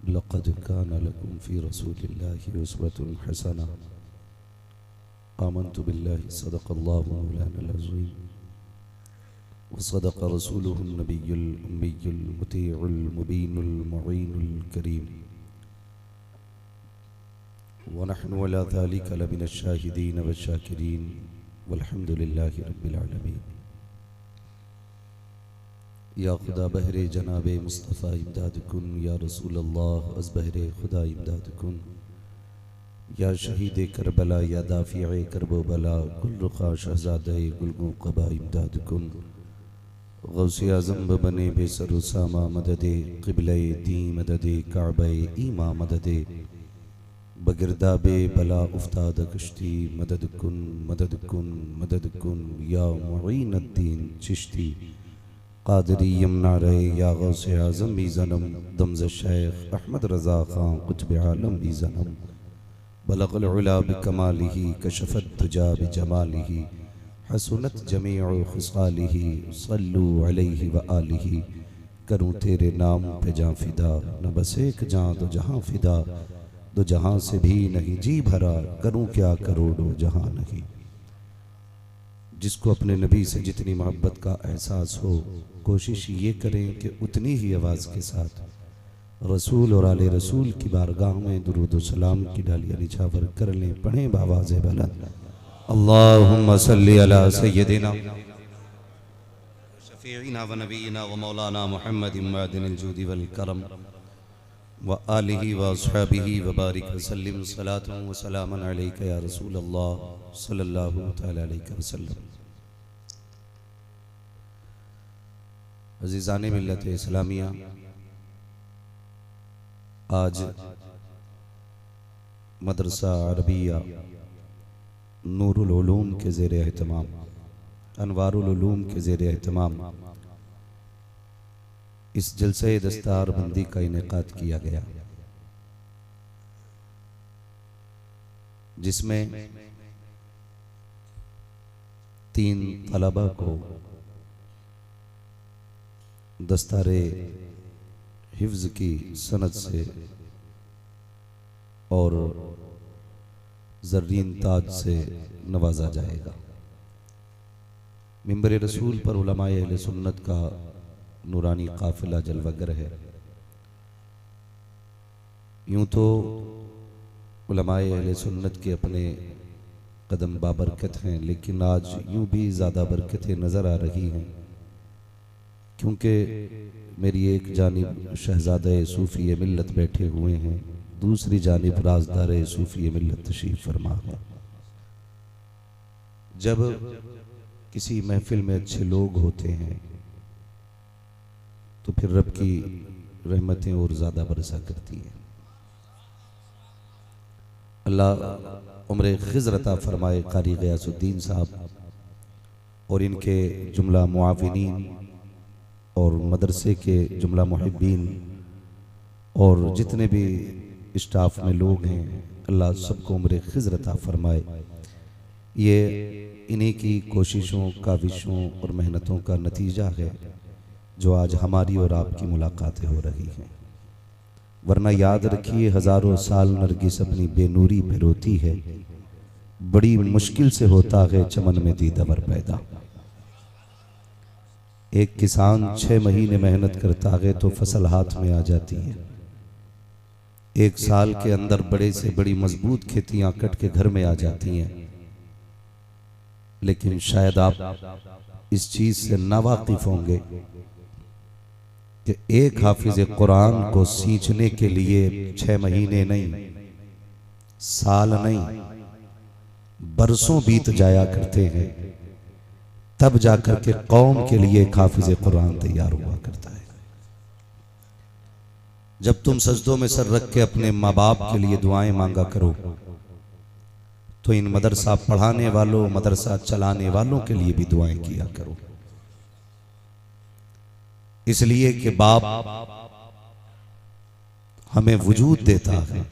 लक़द कान लकुम फ़ी रसूलिल्लाहि उस्वतुन हसना आमन्तु बिल्लाहि सदक़ल्लाहु मौलानल अज़ीम व सदक़ रसूलुहुन नबियुल उम्मियुल मुतीउल मुबीनुल मुईनुल करीम व नहनु अला ज़ालिका लमिनश शाहिदीन व शाकिरीन वल्हम्दुलिल्लाहि रब्बिल आलमीन। या खुदा बहरे जनाबे मुस्तफ़ा इमदाद कुन, या रसूल अल्लाह अज़ बहरे खुदा इमदाद कुन, या शहीद करबला या दाफ़िए करबो बला कुल रुखा शहज़ादे गुलगो क़बा इमदाद कुन। गौसे आज़म बने बेसर सामा मददे क़िबले दी मददे काबे ईमा मददे बगिरदाबे बला उफ्ताद कश्ती मदद कुन मदद कुन मदद कुन। या मुईनुद्दीन चिश्ती क़ादरी यमना रहे, या गौसे आज़म भी ज़नम दमज़ शेख अहमद रज़ा ख़ान क़ुत्ब आलम भी ज़नम बलग़ल उला बिकमालिही कशफ़त दुजा बिजमालिही हसनत जमीउ ख़िसालिही सल्लु अलैहि व आलिही। करूँ तेरे नाम पे जाँ फ़िदा, न बस एक जाँ दो जहाँ फ़िदा, दो जहाँ से भी नहीं जी भरा, करूँ क्या करोड़ों जहाँ नहीं। जिसको अपने नबी से जितनी मोहब्बत का एहसास हो, कोशिश ये करें कि उतनी ही आवाज़ के साथ रसूल और आले रसूल की बारगाह में दुरूद व सलाम की डालियाँ निछावर कर लें। पढ़ें बावाज़े बुलंद अल्लाहुम्मा सल्ली अला सय्यदिना शफ़ीइना व नबीना व मौलाना मुहम्मदिन मअदिनिल जूदि वल करम व आलिही व अस्हाबिही व बारिक व सल्लिम सलातन व सलामन अलैका या रसूल अल्लाह सल्लल्लाहु तआला अलैहि वसल्लम। अज़ीज़ाने मिल्लत इस्लामिया, आज मदरसा अरबिया नूरुल उलूम के ज़ेर एहतमाम, अनवारुल उलूम के ज़ेर एहतमाम इस जलसे दस्तार बंदी का इनेकाद किया गया, जिसमें 3 तलबा को दस्तारे हिफ्ज़ की सनद से और ज़र्रीन ताज से नवाजा जाएगा। मिंबर रसूल पर उलमाए अहले सुन्नत का नूरानी काफ़िला जलवागर है। यूँ तो उलमाए अहले सुन्नत के अपने कदम बाबरकत हैं, लेकिन आज यूँ भी ज़्यादा बरकतें नज़र आ रही हैं, क्योंकि मेरी एक जानिब शहज़ादे सूफ़ी मिल्लत बैठे हुए हैं, दूसरी जानिब राजदार सूफ़ी मिल्लत तशरीफ़ फरमा है। जब किसी महफिल में अच्छे लोग होते हैं तो फिर रब की रहमतें और ज़्यादा बरसा करती हैं। अल्लाह उम्र खिज़र अता फरमाए कारी ग़ियासुद्दीन साहब और इनके जुमला मुआविनीन और मदरसे के जुमला मुहिब्बीन और जितने भी स्टाफ में लोग हैं, अल्लाह सबको उम्र खिज़र अता फरमाए। ये इन्हीं की कोशिशों, काविशों और मेहनतों का नतीजा है जो आज हमारी और आपकी मुलाकातें हो रही हैं। वरना याद रखिए, हज़ारों साल नरगिस अपनी बेनूरी पे रोती है, बड़ी मुश्किल से होता है चमन में दीदावर पैदा। एक किसान 6 महीने मेहनत करता है तो फसल हाथ में आ जाती है। एक साल के अंदर बड़े से बड़ी मजबूत खेतियां कट के घर में आ जाती हैं। लेकिन शायद आप इस चीज से नावाकिफ होंगे कि एक हाफिज कुरान को सींचने के लिए 6 महीने नहीं, साल नहीं, बरसों बीत जाया करते हैं, तब जाकर के कौम के लिए एक हाफिज कुरान तैयार हुआ करता है। जब तुम सजदों में सर रख के अपने माँ बाप के लिए दुआएं मांगा करो, तो इन मदरसा पढ़ाने वालों, मदरसा चलाने वालों के लिए भी दुआएं किया करो। इसलिए कि बाप हमें वजूद देता है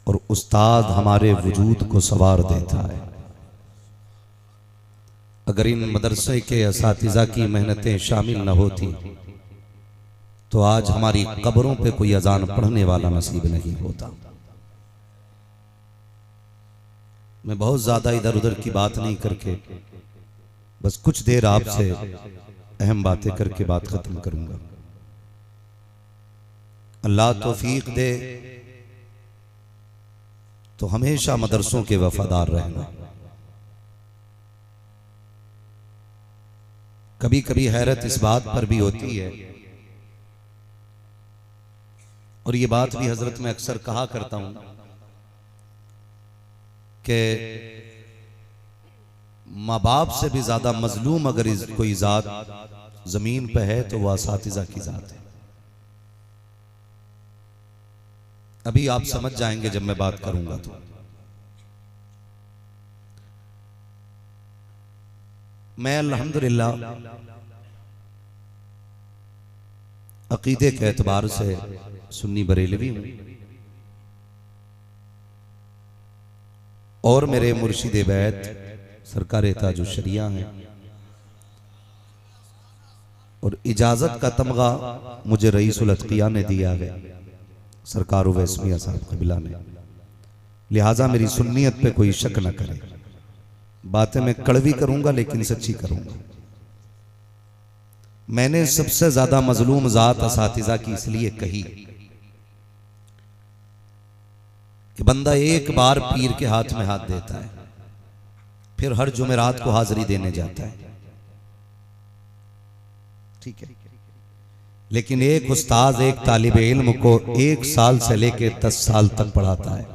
और उस्ताद हमारे वजूद को सवार देता है। अगर इन मदरसे के असातिज़ा की मेहनतें शामिल न होती तो आज हमारी कब्रों पे कोई अजान पढ़ने वाला नसीब नहीं होता। मैं बहुत ज्यादा इधर उधर की बात नहीं करके बस कुछ देर आपसे अहम बातें करके बात खत्म करूंगा। अल्लाह तौफीक दे तो हमेशा मदरसों के वफादार रहना। कभी कभी हैरत इस बात पर भी होती है, और ये बात भी हजरत में अक्सर कहा करता हूं कि माँ बाप से भी ज्यादा मजलूम अगर कोई जात जमीन पे है तो वह असातिज़ा की जात है। अभी आप समझ जाएंगे जब मैं बात करूंगा। तो मैं अल्हम्दुलिल्लाह अकीदे के एतबार से सुन्नी बरेलवी हूं, और मेरे मुर्शिद बैत सरकार ताजुल शरिया हैं, और इजाजत का तमगा मुझे रईसुल अतकिया ने दिया है, सरकार उवैस मियां साहब क़िबला ने। लिहाजा मेरी सुन्नियत पे कोई शक न करे। बातें मैं कड़वी करूंगा लेकिन सच्ची करूंगा। मैंने सबसे ज्यादा मजलूम जात असातिज़ा की इसलिए कही कि बंदा एक बार पीर के हाथ में हाथ देता है, फिर हर जुमेरात को हाजिरी देने जाता है, ठीक है, लेकिन एक उस्ताद एक तालिबे इल्म को 1 साल से लेकर 10 साल तक पढ़ाता है।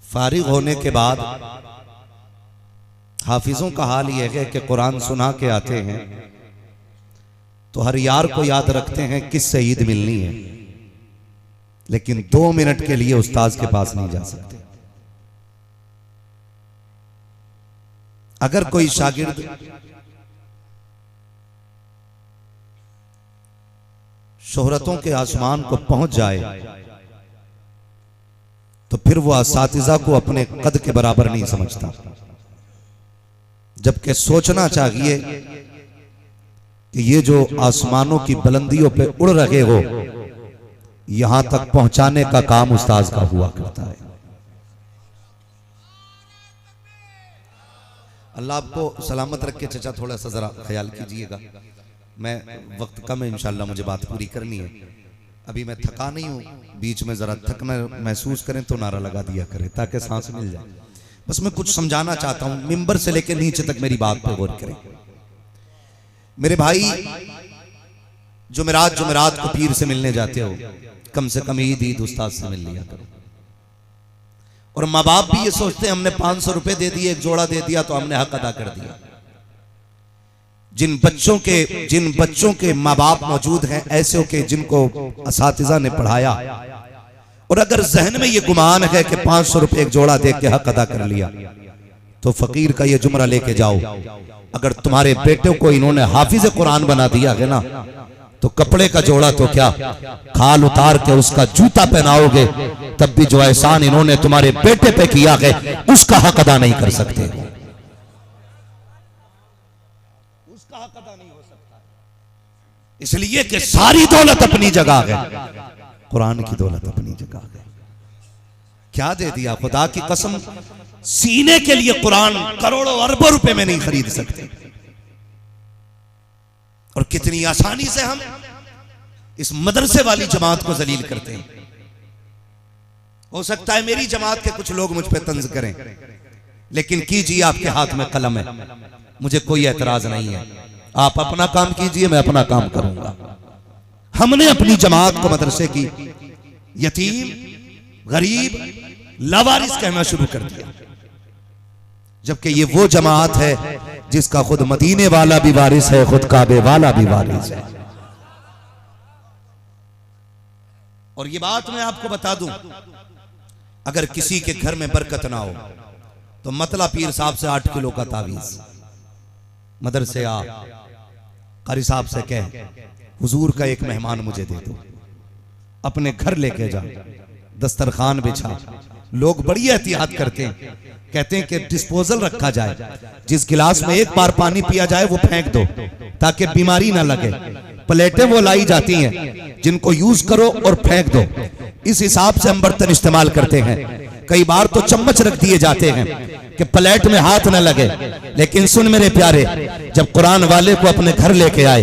फारिग होने के बाद हाफिजों का हाल यह है कि कुरान सुना के आते हैं तो हर यार को याद रखते हैं किससे ईद मिलनी है, लेकिन 2 मिनट के लिए उस्ताद के पास नहीं जा सकते। अगर कोई शागिर्द शोहरतों के आसमान को पहुंच जाए तो फिर वो असातिज़ा को अपने कद के बराबर नहीं समझता, जबकि सोचना चाहिए कि ये जो आसमानों की बुलंदियों पे उड़ रहे हो, यहां तक पहुंचाने का काम उस्ताद का हुआ करता है। अल्लाह आपको सलामत रखे। चचा थोड़ा सा जरा ख्याल कीजिएगा, मैं वक्त कम है, इंशाल्लाह मुझे बात पूरी करनी है। अभी मैं थका नहीं हूं, बीच में जरा थकना महसूस करें तो नारा लगा दिया करें ताकि सांस मिल जाए। बस मैं कुछ समझाना चाहता हूं, मिंबर से लेकर नीचे तक मेरी बात पे गौर करें। मेरे भाई, जुमेरात को पीर से मिलने जाते हो, कम से कम ईद उस्ताद से मिल लिया करो। और माँ बाप भी ये सोचते हैं हमने 500 रुपए दे दिए, एक जोड़ा दे दिया तो हमने हक अदा कर दिया। जिन बच्चों के माँ बाप मौजूद हैं ऐसे के जिनको असातिज़ा ने पढ़ाया, और अगर जहन में ये गुमान है कि 500 रुपए एक जोड़ा दे के हक अदा कर लिया, तो फकीर का ये जुमरा लेके जाओ, अगर तुम्हारे बेटे को इन्होंने हाफिज कुरान बना दिया है ना, तो कपड़े का जोड़ा तो क्या, खाल उतार के उसका जूता पहनाओगे तब भी जो एहसान इन्होंने तुम्हारे बेटे पे किया है उसका हक अदा नहीं कर सकते, उसका हक अदा नहीं हो सकता। इसलिए कि सारी दौलत अपनी जगह है, कुरान की दौलत अपनी जगह है। क्या दे दिया, खुदा की कसम, सीने के लिए कुरान करोड़ों अरबों रुपए में नहीं खरीद सकते। और कितनी आसानी से हम इस मदरसे वाली जमात को जलील करते हैं। हो सकता है मेरी जमात के कुछ लोग मुझ पे तंज करें, लेकिन कीजिए, आपके हाथ में कलम है, मुझे कोई एतराज नहीं है। आप अपना काम कीजिए, मैं अपना काम करूंगा। हमने अपनी जमात को मदरसे की यतीम, गरीब, लावारिस कहना शुरू कर दिया, जबकि ये वो जमात है जिसका खुद मदीने वाला भी वारिस है, खुद काबे वाला भी वारिस है। और ये बात मैं आपको बता दूं, अगर किसी के घर में बरकत ना हो तो मतला पीर साहब से 8 किलो का तावीज, मदरसे आ, कारी साहब से कह, हुजूर का एक मेहमान मुझे दे दो, अपने घर लेके जा, दस्तरखान बिछा, लोग बड़ी एहतियात करते हैं, कहते हैं कि डिस्पोजल रखा जाए, जिस गिलास में एक बार पानी पिया जाए वो फेंक दो ताकि बीमारी ना लगे। प्लेटें वो लाई जाती हैं जिनको यूज करो और फेंक दो, इस हिसाब से हम बर्तन इस्तेमाल करते हैं। कई बार तो चम्मच रख दिए जाते हैं कि प्लेट में हाथ न लगे। लेकिन सुन मेरे प्यारे, जब कुरान वाले को अपने घर लेके आए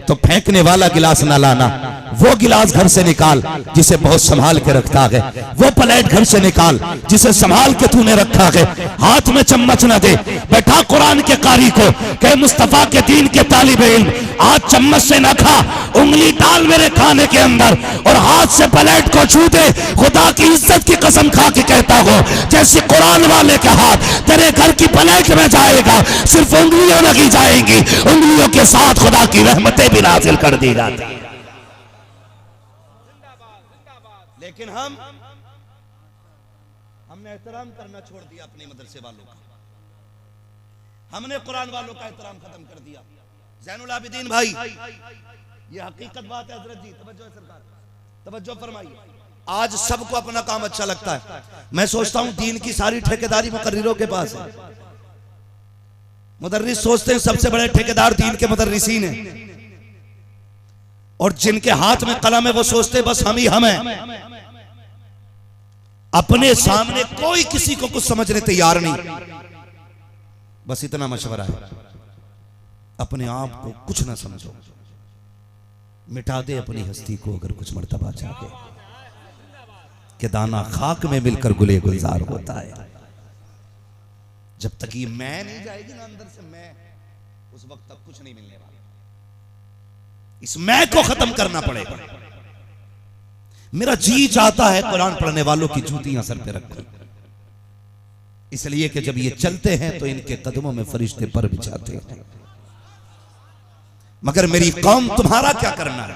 तो फेंकने वाला गिलास ना लाना, वो गिलास घर से निकाल जिसे बहुत संभाल के रखता है, वो प्लेट घर से निकाल जिसे संभाल के तूने रखा है। हाथ में चम्मच न दे। बैठा कुरान के कारी को कहे मुस्तफा के दीन के तालिब इल्म, आज चम्मच से न खा, उंगली डाल मेरे खाने के अंदर और हाथ से प्लेट को छू दे। खुदा की इज्जत की कसम खा के कहता हो, जैसे कुरान वाले का हाथ तेरे घर की प्लेट में जाएगा, सिर्फ उंगलियां लगी जाएंगी, उंगलियों के साथ खुदा की रहमतें भी नाजिल कर दी जाती है। लेकिन हमने एहतराम करना छोड़ दिया अपने मदरसे वालों का, हमने कुरान वालों का एहतराम खत्म कर दिया। ज़ैनुल आबिदीन भाई, ये हकीकत बात है। हजरत जी तवज्जो सरकार, तवज्जो फरमाइए। आज सबको अपना काम अच्छा लगता है। मैं सोचता हूं दीन की सारी ठेकेदारी मुकर्रिरों के पास है। मुदर्रिस सोचते हैं सबसे बड़े ठेकेदार दीन के मुदर्रिसीन हैं, और जिनके हाथ में कलम है वो सोचते बस हम ही हम हैं। अपने सामने कोई किसी को कुछ समझने तैयार नहीं। बस इतना मशवरा है, अपने आप को कुछ ना समझो, मिटा दे अपनी हस्ती को अगर कुछ मर्तबा चाहे, कि दाना खाक में मिलकर गुले गुलजार होता है। जब तक ये मैं नहीं जाएगी ना अंदर से मैं, उस वक्त तक कुछ नहीं मिलने वाला। इस मैं को खत्म करना पड़ेगा। मेरा जी चाहता है कुरान पढ़ने वालों की जूतियां सर पे रखूं, इसलिए कि जब ये चलते हैं तो इनके कदमों में फरिश्ते पर बिछाते हैं। मगर मेरी कौम तुम्हारा क्या करना है?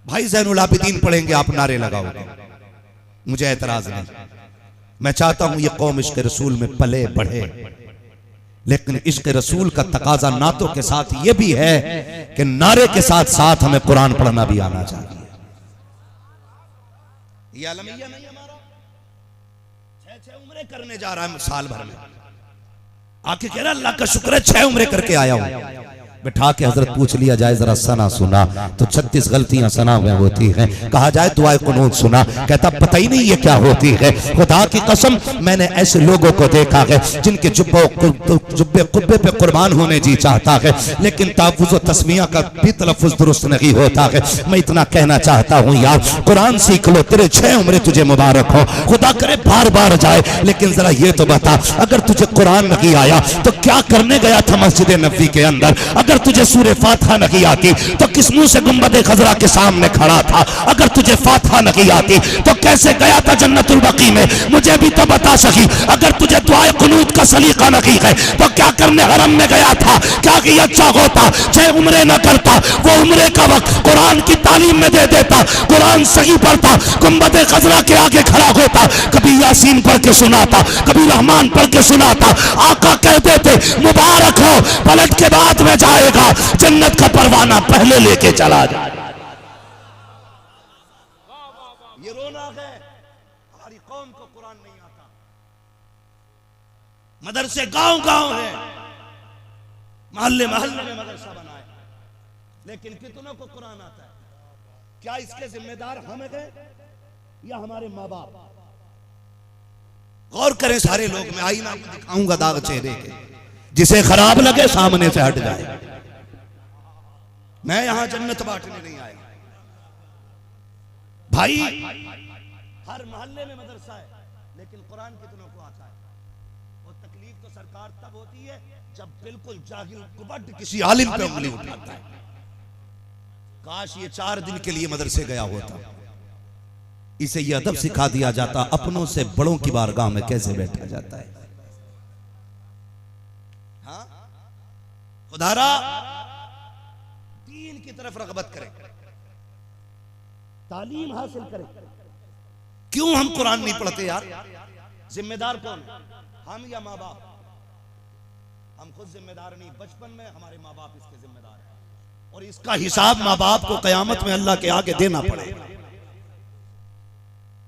भाई ज़ैनुल आबिदीन पढ़ेंगे, आप नारे लगाओगे, मुझे एतराज नहीं। मैं चाहता हूं ये कौम इश्क रसूल में पले बढ़े, लेकिन इश्क रसूल का तकाजा नातों के साथ ये भी है कि नारे के साथ साथ हमें कुरान पढ़ना भी आना चाहिए। ये अलमिया नहीं हमारा 6 उम्रें करने जा रहा है साल भर में, आके कह रहा अल्लाह का शुक्र है 6 उम्रें करके आया हूं। बैठा के हजरत पूछ लिया जाए जरा सना सुना, तो 36 गलतियां सना में होती हैं। कहा जाए दुआए कुनूत सुना, कहता पता ही नहीं ये क्या होती है। खुदा की कसम मैंने ऐसे लोगों को देखा है जिनके जुब्बे कुब्बे पे कुर्बान होने जी चाहता है, लेकिन तावुज़ तस्मिया का भी तलफ़ुज़ दुरुस्त नहीं होता है। मैं इतना कहना चाहता हूँ यार, कुरान सीख लो, तेरे 6 उम्रें तुझे मुबारक हो, खुदा करे बार बार जाए। लेकिन जरा ये तो बता, अगर तुझे कुरान नहीं आया तो क्या करने गया था मस्जिद नबवी के अंदर? अगर तुझे सूरे फातिहा नहीं आती तो किस मुंह से गुंबद खजरा के सामने खड़ा था? अगर तुझे फातिहा नहीं आती तो कैसे गया था जन्नतुल बकी में? मुझे भी तो बता सकी। अगर तुझे दुआए कुनूत का सलीका नहीं है तो क्या करने हरम में गया था? क्या कि अच्छा होता 6 उम्रें न करता, वो उम्रे का वक्त कुरान की तालीम में दे देता, कुरान सही पढ़ता, गुंबद खजरा के आगे खड़ा होता, कभी यासीन पढ़ के सुनाता, कभी रहमान पढ़ के सुनाता। आका कहते थे मुबारक हो, पलट के बाद में जाएगा जन्नत का परवाना पहले लेके चला जाए। ये रोना है हमारी कौम को कुरान नहीं आता। मदरसे गांव गांव है, मोहल्ले मोहल्ले में मदरसा बना है, लेकिन कितनों को कुरान आता है? क्या इसके जिम्मेदार हम हैं या हमारे माँ बाप? गौर करें सारे लोग। मैं आईना आपको दिखाऊंगा दाग चेहरे के, जिसे खराब लगे सामने से हट जाए। मैं यहां जन्नत बांटने नहीं आया भाई। हर मोहल्ले में मदरसा है, लेकिन कुरान कितनों को आता है? वो तकलीफ तो सरकार तब होती है जब बिल्कुल जाहिल कुबट किसी आलिम पे उंगली उठाता है। काश ये 4 दिन के लिए मदरसे गया होता, इसे ये अदब सिखा दिया जाता अपनों से बड़ों की बारगाह में कैसे बैठा जाता है। हाँ? खुदारा दीन की तरफ रग़बत करें, तालीम हासिल करें। क्यों हम कुरान नहीं पढ़ते यार? जिम्मेदार कौन? हम या माँ बाप? हम खुद जिम्मेदार नहीं, बचपन में हमारे माँ बाप इसके जिम्मेदार हैं, और इसका हिसाब माँ बाप को क़यामत में अल्लाह के आगे देना पड़ेगा।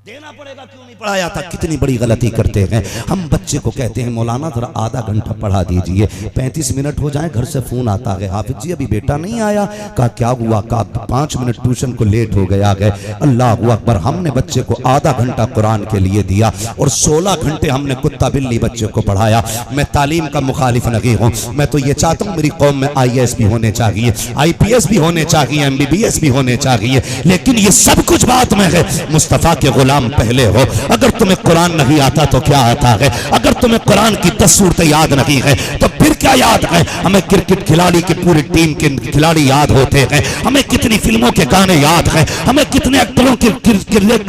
देना पड़ेगा, क्यों नहीं पढ़ाया था। कितनी बड़ी गलती करते हैं हम। बच्चे को कहते हैं मौलाना जरा आधा घंटा पढ़ा दीजिए, 35 मिनट हो जाए घर से फोन आता है, हाफिज जी अभी बेटा नहीं आया। कहा क्या हुआ? कहा 5 मिनट ट्यूशन को लेट हो गया है। अल्लाह अकबर, हमने बच्चे को आधा घंटा कुरान के लिए दिया और 16 घंटे हमने कुत्ता बिल्ली बच्चे को पढ़ाया। मैं तालीम का मुखालिफ नहीं हूँ, मैं तो ये चाहता हूँ मेरी कौम में IAS भी होने चाहिए, IPS भी होने चाहिए, MBBS भी होने चाहिए, लेकिन ये सब कुछ बात में है। मुस्तफ़ा के गुलाम पहले हो। अगर तुम्हें कुरान नहीं आता तो क्या आता है? अगर तुम्हें कुरान की 10 सूरतें याद नहीं है तो फिर क्या याद है? हमें क्रिकेट खिलाड़ी की पूरी टीम के खिलाड़ी याद होते हैं, हमें कितनी फिल्मों के गाने याद हैं, हमें कितने एक्टरों के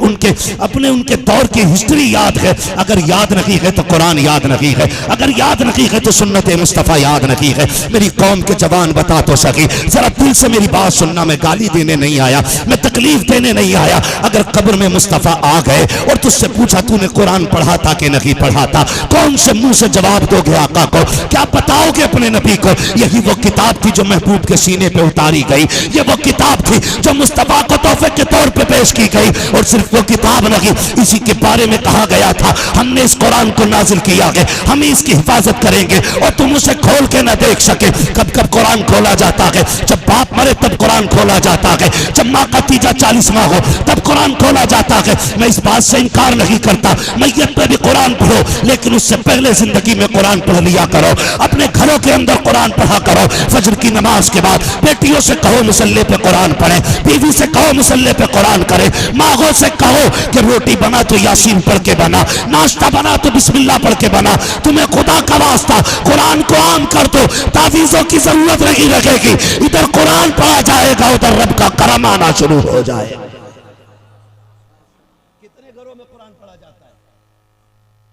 उनके अपने उनके दौर की हिस्ट्री याद है। अगर याद नहीं है तो कुरान याद नहीं है, अगर याद नहीं है तो सुन्नत मुस्तफ़ा याद नहीं है। मेरी कौम के जवान बता तो सकी, जरा दिल से मेरी बात सुनना। मैं गाली देने नहीं आया, मैं तकलीफ देने नहीं आया। अगर कब्र में मुस्तफ़ा आ गए और तुझसे पूछा तूने कुरान पढ़ा था कि नहीं पढ़ा था, कौन से मुंह से जवाब दोगे आका को? क्या बताओगे अपने नबी को? यही वो किताब थी जो महबूब के सीने पे उतारी गई, ये वो किताब थी जो मुस्तफा को तोहफे के तौर पे पेश की गई। और सिर्फ वो किताब नहीं, इसी के बारे में कहा गया था हमने इस कुरान को नाजिल किया है, हम इसकी हिफाजत करेंगे और तुम उसे खोल के ना देख सके। कब कब कुरान खोला जाता है? जब बाप मरे तब कुरान खोला जाता है, जब माँ का तीजा 40वां हो तब कुरान खोला जाता है। मैं इस बात से इनकार नहीं करता, मैयत पे भी कुरान पढ़ो, लेकिन उससे पहले जिंदगी में कुरान पढ़ लिया करो। अपने घरों के अंदर कुरान पढ़ा करो। फजर की नमाज के बाद बेटियों से कहो मुसल्ले पे कुरान पढ़े, बीवी से कहो मुसल्ले पे कुरान करे, माँगों से कहो कि रोटी बना तो यासीन पढ़ के बना, नाश्ता बना तो बिस्मिल्लाह पढ़ के बना। तुम्हें खुदा का वास्ता कुरान को आम कर दो, तावीज़ों की जरूरत नहीं रहेगी। इधर कुरान पढ़ा जाएगा, उधर रब का करम आना शुरू हो जाएगा।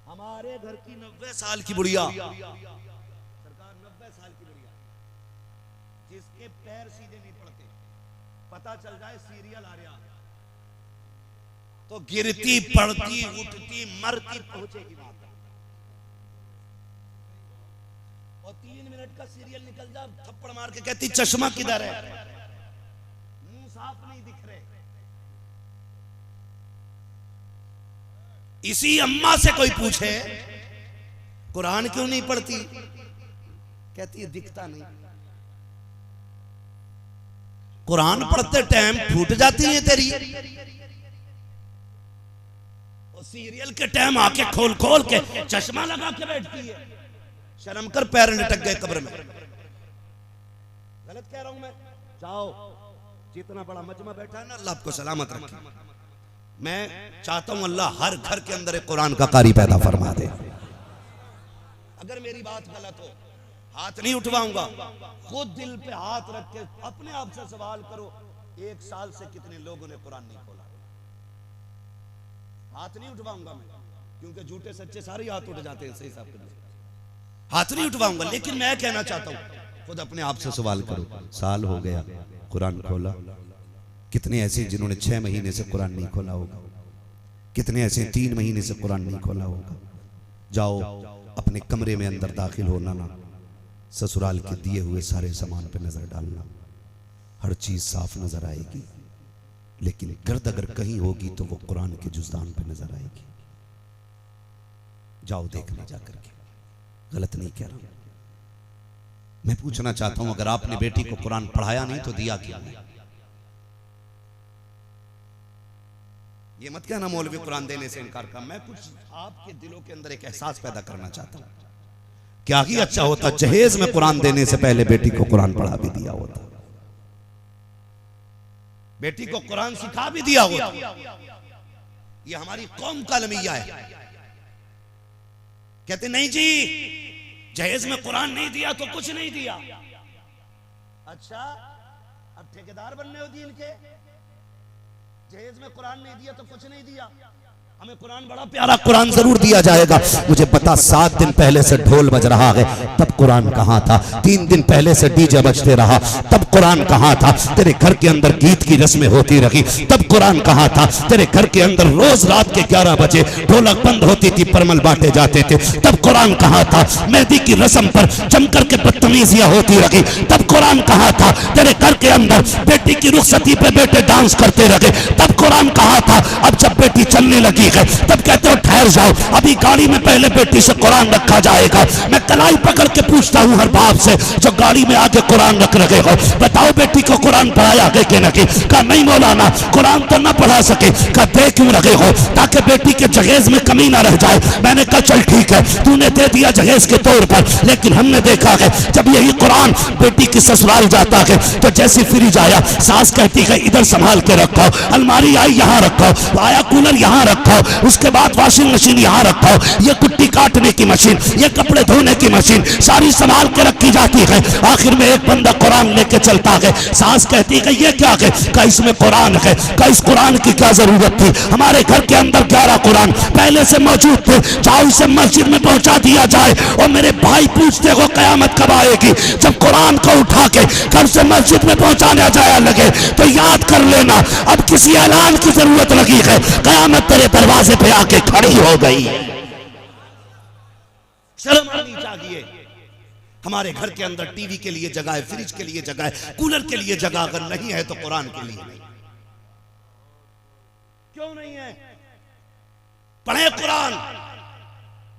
हमारे घर की 90 साल की बुढ़िया, सरकार 90 साल की बुढ़िया, जिसके पैर सीधे नहीं पड़ते, पता चल जाए सीरियल आ रहा तो गिरती पड़ती उठती मरती पहुंचेगी वहां तक। और 3 मिनट का सीरियल निकल जाए थप्पड़ मार के कहती चश्मा किधर है, मुंह साफ नहीं दिख रहे। इसी अम्मा से कोई पूछे कुरान क्यों नहीं पढ़ती, कहती है दिखता नहीं। कुरान पढ़ते टाइम फूट जाती है तेरी, और सीरियल के टाइम आके खोल खोल के चश्मा लगा के बैठती है। शर्म कर, पैर लटक गए कब्र में। गलत कह रहा हूं मैं? जाओ, जितना बड़ा मजमा बैठा है ना, अल्लाह आपको सलामत रखे। मैं चाहता हूं अल्लाह हर घर के अंदर एक कुरान का कारी पैदा फरमा दे। अगर मेरी बात गलत हो हाथ नहीं उठवाऊंगा। खुद दिल पे हाथ रख के अपने आप से सवाल करो, 1 साल से कितने लोगों ने कुरान नहीं खोला? हाथ नहीं उठवाऊंगा मैं, क्योंकि झूठे सच्चे सारे हाथ उठ जाते हैं, सही साहब के हाथ नहीं उठवाऊंगा। लेकिन मैं कहना चाहता हूं खुद अपने आप से सवाल करो, साल हो गया कुरान खोला? कितने ऐसे जिन्होंने 6 महीने से कुरान नहीं खोला होगा, कितने ऐसे 3 महीने से कुरान नहीं खोला होगा। जाओ अपने कमरे में अंदर दाखिल होना ना, ससुराल के दिए हुए सारे सामान पे नजर डालना, हर चीज साफ नजर आएगी, लेकिन गर्द अगर कहीं होगी तो वो कुरान के जुज़दान पे नजर आएगी। जाओ देखना जाकर के, गलत नहीं कह रहा। मैं पूछना चाहता हूं अगर आपने बेटी को कुरान पढ़ाया नहीं तो दिया क्यों नहीं? ये मत कहना मौलवी कुरान देने से इनकार कर। मैं कुछ आपके दिलों के अंदर एक एहसास पैदा करना चाहता हूं। क्या ही अच्छा होता जहेज में कुरान देने से पहले बेटी को कुरान पढ़ा भी दिया होता, बेटी को कुरान सिखा भी दिया होता। ये हमारी कौम का अलमिया है। कहते नहीं जी जहेज में कुरान नहीं दिया तो कुछ नहीं दिया। अच्छा अब ठेकेदार बनने हो दीन के? जहेज में कुरान नहीं दिया तो कुछ नहीं दिया। हमें कुरान बड़ा प्यारा कुरान जरूर दिया जाएगा। मुझे बता 7 दिन पहले से ढोल बज रहा है, तब कुरान कहाँ था? 3 दिन पहले से डीजे बजते रहा, तब कुरान कहाँ था? तेरे घर के अंदर गीत की रस्में होती रही, तब कुरान कहाँ था? तेरे घर के अंदर रोज रात के 11 बजे ढोलक बंद होती थी, परमल बांटे जाते थे, तब कुरान कहाँ था? मेहंदी की रस्म पर जम करके बदतमीजियां होती रही, तब कुरान कहाँ था? तेरे घर के अंदर बेटी की रुखसती पे बेटे डांस करते रहे, तब कुरान कहाँ था? अब जब बेटी चलने लगी है तब कहते हो ठहर जाओ, अभी गाड़ी में पहले बेटी से कुरान रखा जाएगा। मैं कलाई पकड़ के पूछता हूँ हर बाप से जो गाड़ी में आके कुरान रख रहे हो, बताओ बेटी को कुरान पढ़ाया गया कि नहीं? कहा नहीं मौलाना, कुरान तो ना पढ़ा सके। कहा दे क्यों रखे हो? ताकि बेटी के जहेज में कमी ना रह जाए। मैंने कहा चल ठीक है, तूने दे दिया जहेज के तौर पर, लेकिन हमने देखा है जब यही कुरान बेटी की ससुराल जाता है तो जैसे फ्रिज आया, सास कहती है इधर संभाल के रखो, अलमारी आई यहाँ रखो, आया कूलर यहाँ रखो, उसके बाद वॉशिंग मशीन यहाँ रखो, ये कुट्टी काटने की मशीन, ये कपड़े धोने की मशीन सारी संभाल के रखी जाती है। आखिर में एक बंदा कुरान लेके चलता है, सास कहती है ये क्या है? का इसमें कुरान है। का इस कुरान की क्या जरूरत थी? हमारे घर के अंदर 11 कुरान पहले से मौजूद थे, जाओ इसे मस्जिद में पहुंचा दिया जाए। और मेरे भाई पूछते हो कयामत कब आएगी? जब कुरान को उठा के घर से मस्जिद में पहुंचाने जाया लगे तो याद कर लेना अब किसी ऐलान की जरूरत लगी है, कयामत तेरे दरवाजे पे आके खड़ी हो गई। शर्म आनी चाहिए। हमारे घर के अंदर टीवी के लिए जगह है, फ्रिज के लिए जगह है, कूलर के लिए जगह अगर नहीं है तो कुरान के लिए नहीं। क्यों नहीं है? पढ़े कुरान,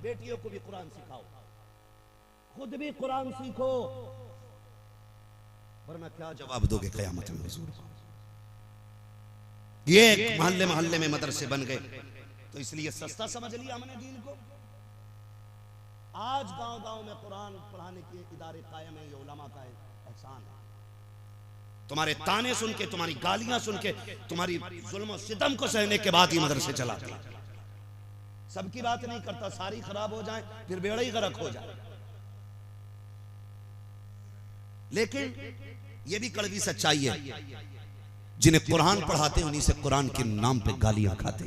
बेटियों को भी कुरान सिखाओ, खुद भी कुरान सीखो, वरना क्या जवाब दोगे कयामत में हुजूर? ये मोहल्ले मोहल्ले में मदरसे बन गए तो इसलिए सस्ता समझ लिया हमने दीन को। आज गांव गांव में कुरान पढ़ाने के इदारे कायम है, ये उलमा का एहसान है। तुम्हारे ताने सुन के, तुम्हारी गालियां सुन के, तुम्हारी जुल्म और सितम को सहने के बाद ही मदरसे चलाते हैं। सबकी बात नहीं करता, सारी खराब हो जाए फिर बेड़ा ही गर्क हो जाए। लेकिन यह भी कड़वी सच्चाई है, जिन्हें कुरान पढ़ाते उन्हीं से कुरान के नाम पे गालियां खाते।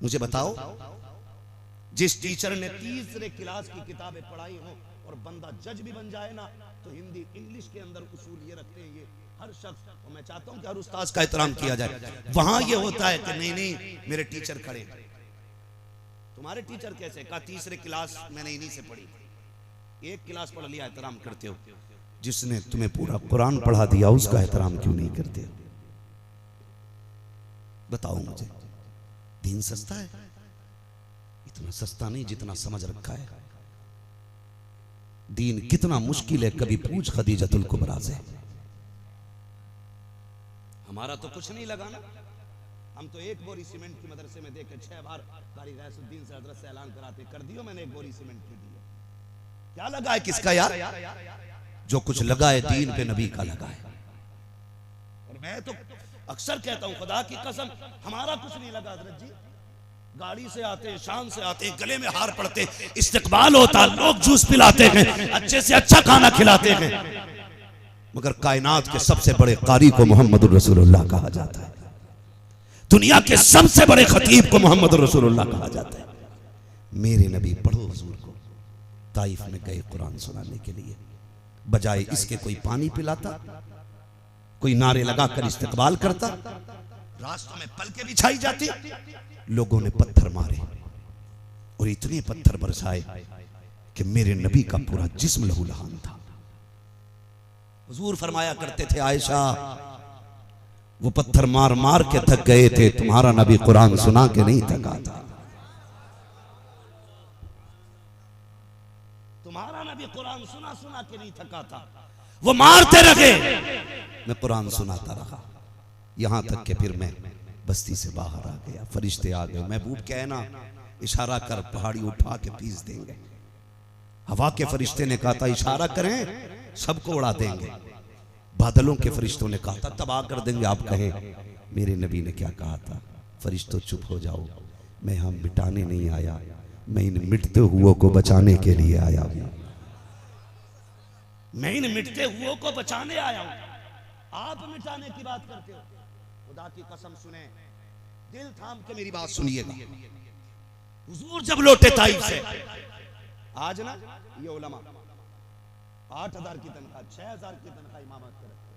मुझे बताओ, जिस टीचर ने तीसरे क्लास की किताबें पढ़ाई हो और बंदा जज भी बन जाए ना, तो हिंदी इंग्लिश के अंदर उसूल ये रखते हैं, ये हर शख्स, और मैं चाहता हूं कि हर उस्ताद का एहतराम किया जाए। वहां ये होता है कि नहीं नहीं मेरे टीचर खड़े, तुम्हारे टीचर कैसे? कहा तीसरे क्लास मैंने इन्हीं से पढ़ी। एक क्लास पढ़ लिया, एहतराम करते हो, जिसने तुम्हें पूरा कुरान पढ़ा दिया उसका एहतराम क्यों नहीं करते? बताओ मुझे, दीन सस्ता है? इतना सस्ता नहीं जितना समझ रखा है। दीन कितना मुश्किल है, कभी पूछ खदीजतुल कुबरा से। हमारा तो कुछ नहीं लगा ना, हम तो एक बोरी सीमेंट की मदरसे में देके 6 बार कारी गैसुद्दीन से हजरत से ऐलान कराते, कर दियो मैंने एक बोरी सीमेंट की दी। क्या लगा है किसका यार? जो कुछ लगा है दीन पे नबी का लगा है। और मैं तो अक्सर कहता हूं खुदा की कसम, हमारा कुछ नहीं लगा हजरत जी। गाड़ी से आते, शान से आते, गले में हार पड़ते, इस्तिकबाल होता, लोग जूस पिलाते हैं, अच्छे से अच्छा खाना खिलाते हैं, मगर कायनात के सबसे बड़े कारी को मोहम्मदुर रसूलुल्लाह कहा जाता है। दुनिया के सबसे बड़े खतीब को मोहम्मदुर रसूलुल्लाह कहा जाता है। मेरे नबी पढ़ो हुजूर को ताइफ में गए कुरान सुनाने के लिए, बजाय इसके कोई पानी पिलाता, कोई नारे लगाकर इस्तिकबाल करता, रास्तों में पलके बिछाई जाती, लोगों ने पत्थर मारे और इतने पत्थर बरसाए कि मेरे नबी का पूरा जिस्म लहूलुहान था। हुजूर फरमाया करते थे, आयशा वो पत्थर मार मार के थक गए थे, तुम्हारा नबी कुरान सुना के नहीं थका था। तुम्हारा नबी कुरान सुना सुना के नहीं थका था, वो मारते रहे, मैं कुरान सुनाता रहा, यहां तक कि फिर मैं बस्ती से बाहर आ गया, फरिश्ते आ गए, महबूब कहना इशारा कर, पहाड़ी उठा के पीस देंगे। हवा के फरिश्ते ने कहा था इशारा करें सबको उड़ा देंगे, बादलों के फरिश्तों ने कहा था तबाह कर देंगे, आप कहें। मेरे नबी ने क्या कहा था? फरिश्तों चुप हो जाओ, मैं यहाँ मिटाने नहीं आया, मैं इन मिटते हुओं को बचाने के लिए आया हूं। मैं इन मिटते हुओं को बचाने आया हूं, आप मिटाने की बात करते हो। खुदा की कसम सुने, दिल थाम के मेरी बात सुनिएगा। हुजूर जब लौटे ताइफ से, आज ना ये उलमा 8,000 की तनख्वाह, 6,000 की तनख्वाह इमामत कर रखते,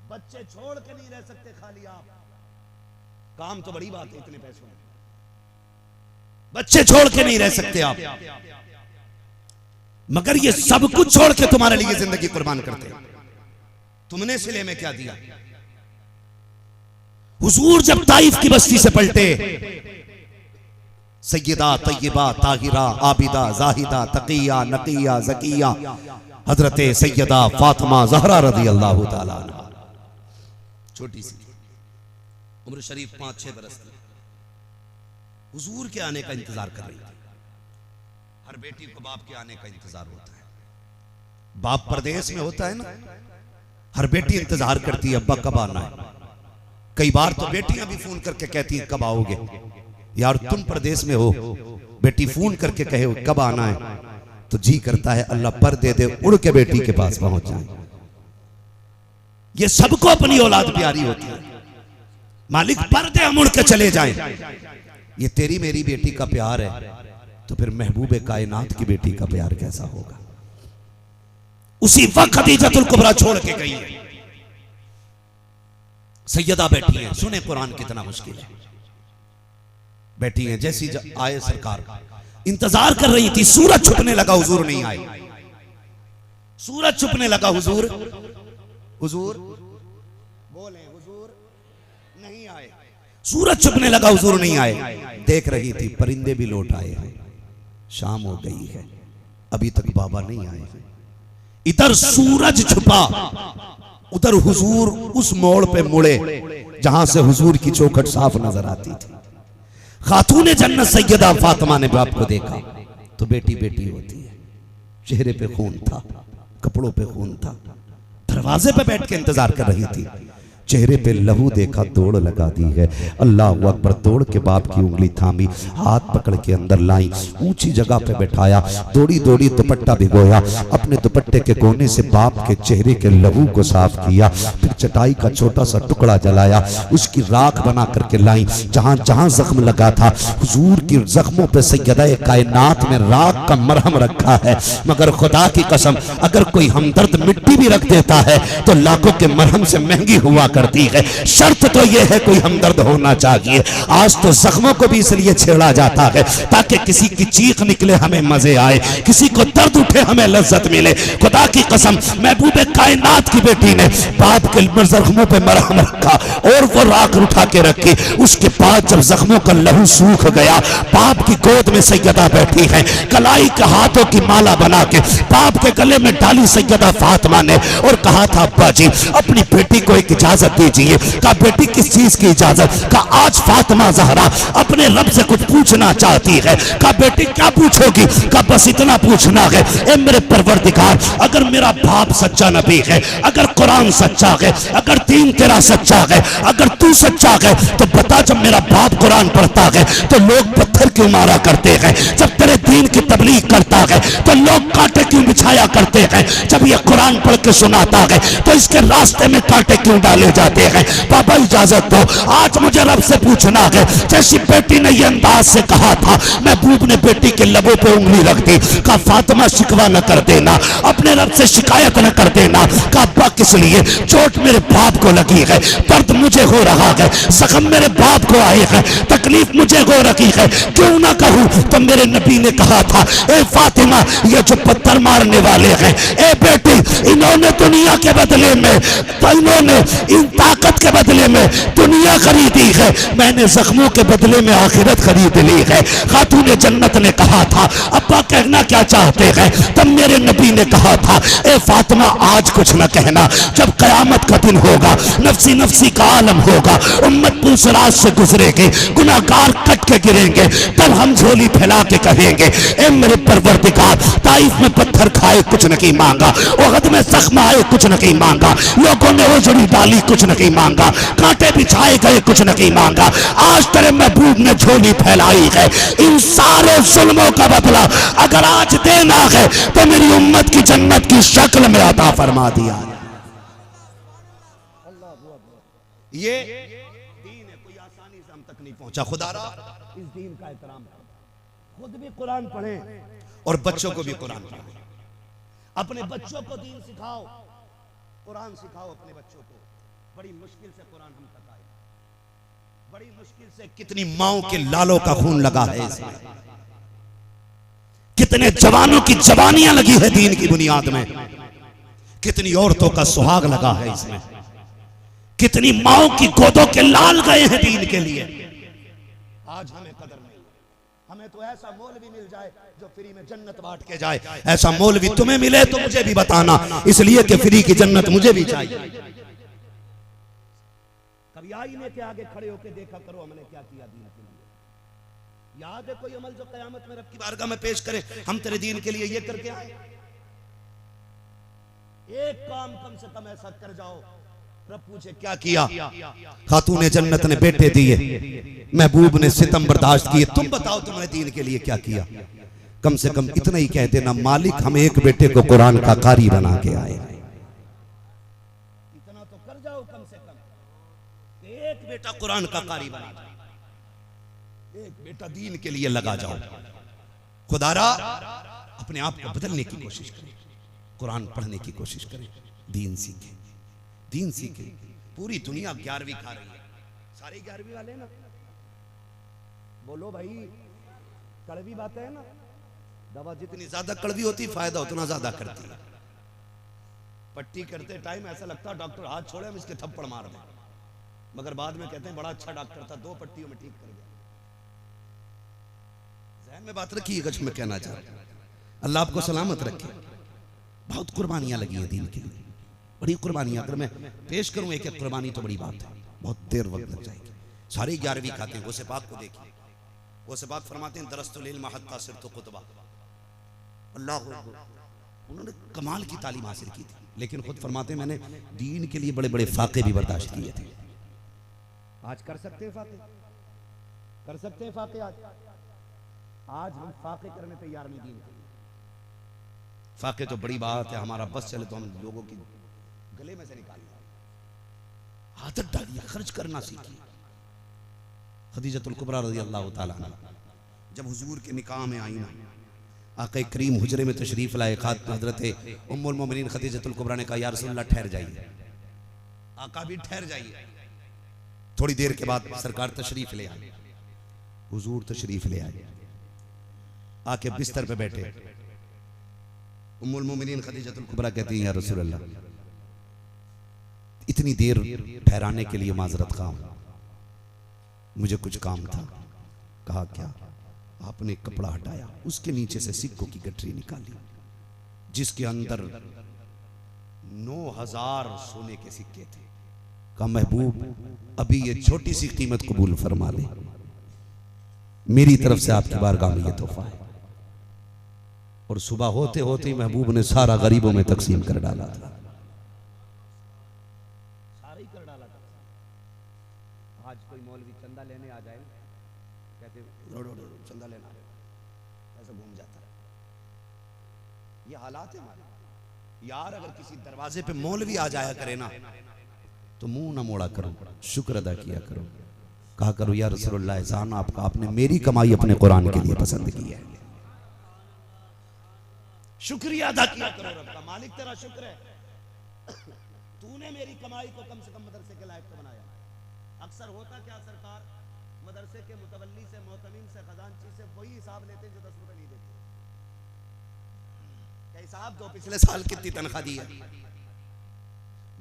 बच्चे छोड़ के नहीं रह सकते खाली आप। काम तो बड़ी बात है, इतने पैसों में बच्चे छोड़ के नहीं रह सकते आप, मगर ये सब कुछ छोड़ के तुम्हारे लिए जिंदगी कुर्बान करते। तुमने सिले में क्या दिया? हुजूर जब ताइफ की बस्ती से पलटे, सैयदा तय्यबा ताहिरा आबिदा जाहिदा तकिया नकिया जकिया हजरत सैयदा फातिमा ज़हरा रज़ी अल्लाह ताला अन्हा, छोटी सी उम्र शरीफ 5-6 बरस की, हुजूर के आने का इंतजार कर रही थी। हर बेटी को बाप के आने का इंतजार होता है। बाप परदेश में होता है ना, हर बेटी इंतजार करती है अब्बा कब आना है। कई बार तो बेटियां भी फोन करके कहती हैं कब आओगे। यार तुम परदेश में हो, बेटी फोन करके कहे कब आना है, तो जी करता है अल्लाह पर दे दे, उड़ के बेटी के पास पहुंच जाए। ये सबको अपनी औलाद प्यारी होती है, मालिक पर दे हम उड़ के चले जाएं। ये तेरी मेरी बेटी का प्यार है, तो फिर महबूबे कायनात की बेटी का प्यार कैसा होगा। उसी वक्त खदीजतुल कुबरा छोड़ के गई है। सैयदा बैठी है, सुने कुरान कितना मुश्किल है। बैठी है, जैसी आए सरकार इंतजार कर रही थी, सूरज छुपने लगा, हुजूर नहीं आए। सूरज छुपने लगा, हुजूर बोले, हुजूर नहीं आए। सूरज छुपने लगा, हुजूर नहीं आए। देख रही थी परिंदे भी लौट आए हैं, शाम हो गई है, अभी तक बाबा नहीं आए। इधर सूरज छुपा, उधर हुजूर उस मोड़ पे मुड़े जहां से हुजूर की चौखट साफ नजर आती थी। खातूने जन्नत सैयदा फातिमा ने बाप को देखा तो बेटी बेटी होती है, चेहरे पे खून था, कपड़ों पे खून था, दरवाजे पे बैठ के इंतजार कर रही थी। चेहरे पे लहू देखा, दौड़ लगा दी है। अल्लाह अकबर, दौड़ के बाप की उंगली थामी, हाथ पकड़ के अंदर लाई, ऊंची जगह पे बैठाया, दौड़ी दौड़ी दुपट्टा भिगोया, अपने दुपट्टे के कोने से बाप के चेहरे के लहू को साफ किया, फिर चटाई का छोटा सा टुकड़ा जलाया, उसकी राख बना करके लाई। जहां जहां जख्म लगा था, हुजूर की जख्मों पे सैयदा कायनात में राख का मरहम रखा है। मगर खुदा की कसम, अगर कोई हमदर्द मिट्टी भी रख देता है तो लाखों के मरहम से महंगी हुआ करती है। शर्त तो यह है कोई हमदर्द होना चाहिए। आज तो जख्मों को भी इसलिए छेड़ा जाता है ताकि किसी की चीख निकले हमें मजे आए, किसी को दर्द उठे हमें लज्जत मिले। खुदा की कसम, महबूबे कायनात की बेटी ने बाप के जख्मों पे मरहम रखा और वो राख उठा के रखी। उसके बाद जब जख्मों का लहू सूख गया, बाप की गोद में सैयदा बैठी है, कलाई के हाथों की माला बना के बाप के गले में डाली सैयदा फातिमा ने और कहा था अब्बा जी अपनी बेटी को एक इजाजत दीजिए। कहा बेटी किस चीज की इजाजत? कहा आज फातिमा ज़हरा अपने रब से कुछ पूछना चाहती है। कहा बेटी क्या पूछोगी? कहा बस इतना पूछना है, ए मेरे परवरदिगार, अगर मेरा बाप सच्चा नबी है, अगर कुरान सच्चा है, अगर दीन तेरा सच्चा है, अगर तू सच्चा है, तो बता जब मेरा बाप कुरान पढ़ता है तो लोग पत्थर क्यों मारा करते हैं? जब तेरे दीन की तबलीग करता है तो लोग कांटे क्यों बिछाया करते हैं? जब ये कुरान पढ़ के सुनाता है तो इसके रास्ते में कांटे क्यों डाले जाते हैं? बाबा इजाजत दो, आज मुझे रब से पूछना है। जैसी बेटी ने ये अंदाज से कहा था, महबूब ने बेटी के लबों पे उंगली रख दी। कहा फातिमा शिकवा न कर देना, अपने रब से शिकायत न कर देना। कहा अब्बा किस लिए? चोट मेरे बाप को लगी है, दर्द मुझे हो रहा है, जख्म मेरे बाप को आए हैं, तकलीफ मुझे हो रही है, क्यों ना कहूं? तो मेरे नबी ने कहा था, ए फातिमा ये जो पत्थर मारने वाले हैं, ए बेटी इन्होंने दुनिया के बदले में, तो इन्होंने इन ताकत के बदले में दुनिया खरीदी है, मैंने जख्मों के बदले में आखिरत खरीद ली है। खातूने जन्नत ने कहा था अब्बा कहना क्या चाहते हैं? तब मेरे नबी ने कहा था, ए फातिमा आज कुछ न कहना, जब कयामत का दिन होगा, नफसी नफसी का आलम होगा, उम्मत पुलसराज से गुजरेगी, गुनाहगार कट के गिरेंगे, तब हम झोली फैला के कहेंगे, ए मेरे परवरदिगार, ताइफ में पत्थर खाए कुछ नहीं मांगा, उहद में जख्म आए कुछ नहीं मांगा, लोगों ने ओझड़ी डाली कुछ नहीं मांगा, कांटे बिछाए गए कुछ नहीं मांगा, आज तेरे महबूब ने झोली फैलाई है। इन सारे जुल्मों का बदला अगर आज देना है तो मेरी उम्मत की जन्नत की शक्ल में अता फरमा दिया। ये दीन है, कोई आसानी से हम तक नहीं पहुंचा। खुदारा इस दीन का एहतराम करें, खुद भी कुरान पढ़ें और बच्चों को भी कुरान पढ़ाएं। अपने बच्चों को दीन सिखाओ, कुरान सिखाओ अपने बच्चों को। बड़ी मुश्किल से कुरान हम तक आए, बड़ी मुश्किल से। कितनी माओं के लालों का खून लगा है इसमें, कितने जवानों की जवानियां लगी है दीन की बुनियाद में, कितनी औरतों का सुहाग लगा है इसमें, कितनी माओं की गोदों के लाल गए हैं दीन के लिए। आज हमें कदर नहीं। हमें तो ऐसा मौलवी मिल जाए जो फ्री में जन्नत बांट के जाए। ऐसा मौलवी तुम्हें मिले तो मुझे भी बताना, इसलिए कि फ्री की जन्नत मुझे भी चाहिए। कभी आईने के आगे खड़े होकर देखा करो हमने क्या किया दीन के लिए। याद है कोई अमल जो कयामत में रब की बारगाह में पेश करे, हम तेरे दीन के लिए ये करके आए। एक काम कम से कम ऐसा कर जाओ, रब पूछे क्या किया। खातूने जन्नत ने बेटे दिए, महबूब ने सितम बर्दाश्त किए, तुम बताओ तुमने दीन के लिए क्या किया। कम से कम इतना ही कह देना, मालिक हम एक बेटे को कुरान का कारी बना के आए। इतना तो कर जाओ कम से कम, एक बेटा कुरान का कारी बना जाए, एक बेटा दीन के लिए लगा जाओ। खुदारा अपने आप को बदलने की कोशिश करें, कुरान पढ़ने की कोशिश करें, दीन सीखें, दीन सीखें। पूरी दुनिया 11वीं खा रही है, सारे 11वीं वाले ना। बोलो भाई, कड़वी बात है ना। दवा जितनी ज्यादा कड़वी होती फायदा उतना ज्यादा करती है। पट्टी करते टाइम ऐसा लगता है डॉक्टर हाथ छोड़े हम इसके थप्पड़ मार दें, मगर बाद में कहते हैं बड़ा अच्छा डॉक्टर था, 2 पट्टियों में ठीक कर गया। ज़हन में बात रखिएगा जो मैं कहना चाह रहा हूं। अल्लाह आपको सलामत रखे। बहुत कुर्बानियां लगी हैं दीन के लिए, बड़ी कुर्बानियां। अगर मैं पेश करूं एक एक कुर्बानी तो बड़ी बात है, बहुत देर वक्त लग जाएगी। सारे 11वीं खाते हैं। गौसे पाक को देखिए, गौसे पाक फरमाते हैं दरस्तुल इल्म हत्ता सिरतु कुतबा। अल्लाह, उन्होंने कमाल की तालीम हासिल की थी, लेकिन खुद फरमाते हैं मैंने दीन के लिए बड़े बड़े फाके भी बर्दाश्त किए थे। आज कर सकते हैं फाके, कर सकते हैं फाके। आज हम फाके करने तैयार नहीं दीन के लिए। फाके तो बड़ी बात है, हमारा बस चले तो हम लोगों की गले में से निकालिए। आदत डालिए, खर्च करना सीखिए। खदीजतुल कुबरा रज़ी अल्लाह ताला अन्हा जब हुजूर के निकाह में आई ना, आका करीम हुजरे में तशरीफ लाए। हजरत उम्मुल मोमिनीन खदीजतुल कुबरा ने कहा या रसूलल्लाह ठहर जाइए। आका भी ठहर जाइए। थोड़ी देर के बाद सरकार तशरीफ ले आए, हुजूर तशरीफ ले आए, आके बिस्तर पे बैठे। उम्मुल मोमिनीन खदीजतुल कुबरा कहती हैं या रसूलल्लाह इतनी देर ठहराने के लिए माजरत खां, मुझे कुछ काम था। कहा क्या? आपने एक कपड़ा हटाया, उसके नीचे से सिक्कों की गठरी निकाली जिसके अंदर 9000 सोने के सिक्के थे। कहा महबूब अभी ये छोटी सी कीमत कबूल फरमा ले, मेरी तरफ से आपकी बारगाह में ये तोहफा है। और सुबह होते होते ही महबूब ने सारा गरीबों में तकसीम कर डाला था, सारा ही कर डाला था। आज कोई मौलवी चंदा लेने आ जाए, कहते चंदा लेना, ऐसा घूम जाता है। ये हालात है हमारे यार। अगर किसी दरवाजे पे मौलवी आ जाया करे ना, तो मुंह ना मोड़ा करो, शुक्र अदा किया करो। कहा करो या रसूलुल्लाह एहसान आपका, आपने मेरी कमाई अपने कुरान के लिए पसंद की है, शुक्रिया अदा किया करो। रब का मालिक तेरा शुक्र है, तूने मेरी कमाई को कम से कम मदरसे के लायक तो बनाया। अक्सर होता क्या सरकार, मदरसे के मुतवल्ली से, मोहतमीम से, खजांची से वही हिसाब लेते हैं जो 10 रुपए नहीं देते। क्या हिसाब दो पिछले साल कितनी तनख्वाह दी है,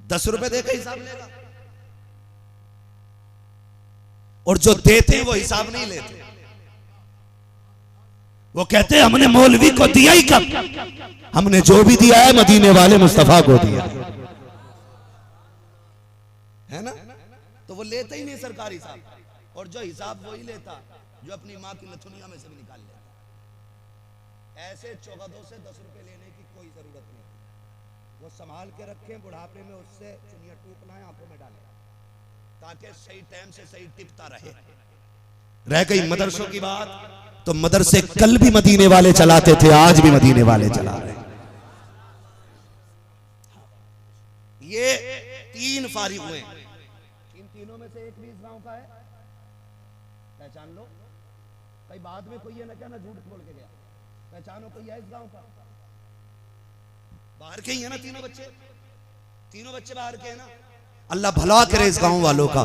10 रुपए देकर हिसाब लेगा। और जो देते हैं वो हिसाब नहीं लेते, वो कहते हैं हमने मौलवी को दिया ही कब, हमने जो भी दिया है मदीने वाले मुस्तफा को दिया है ना। तो वो लेते ही नहीं सरकारी हिसाब, और जो हिसाब वही लेता जो अपनी माँ की नथुनिया में से भी निकाल लेता। ऐसे चौगदों से 10 रुपए लेने की कोई जरूरत नहीं, वो संभाल के रखें, बुढ़ापे में उससे चुनिया टूक लाएं, आंखों में डालें, ताकि सही टाइम से सही टिपता रहे। रह गई मदरसों की बात, तो मदरसे कल भी मदीने वाले चलाते थे, आज भी मदीने वाले चला रहे। ये 3 फारिग हुए, तीनों में से एक भी इस गांव का है? पहचान लो। कई बाद में कोई ये ना क्या ना झूठ बोल के गया। पहचानो कोई है इस गांव का? बाहर के ही है ना तीनों बच्चे? तीनों बच्चे बाहर के हैं ना? अल्लाह भला करे इस गांव वालों का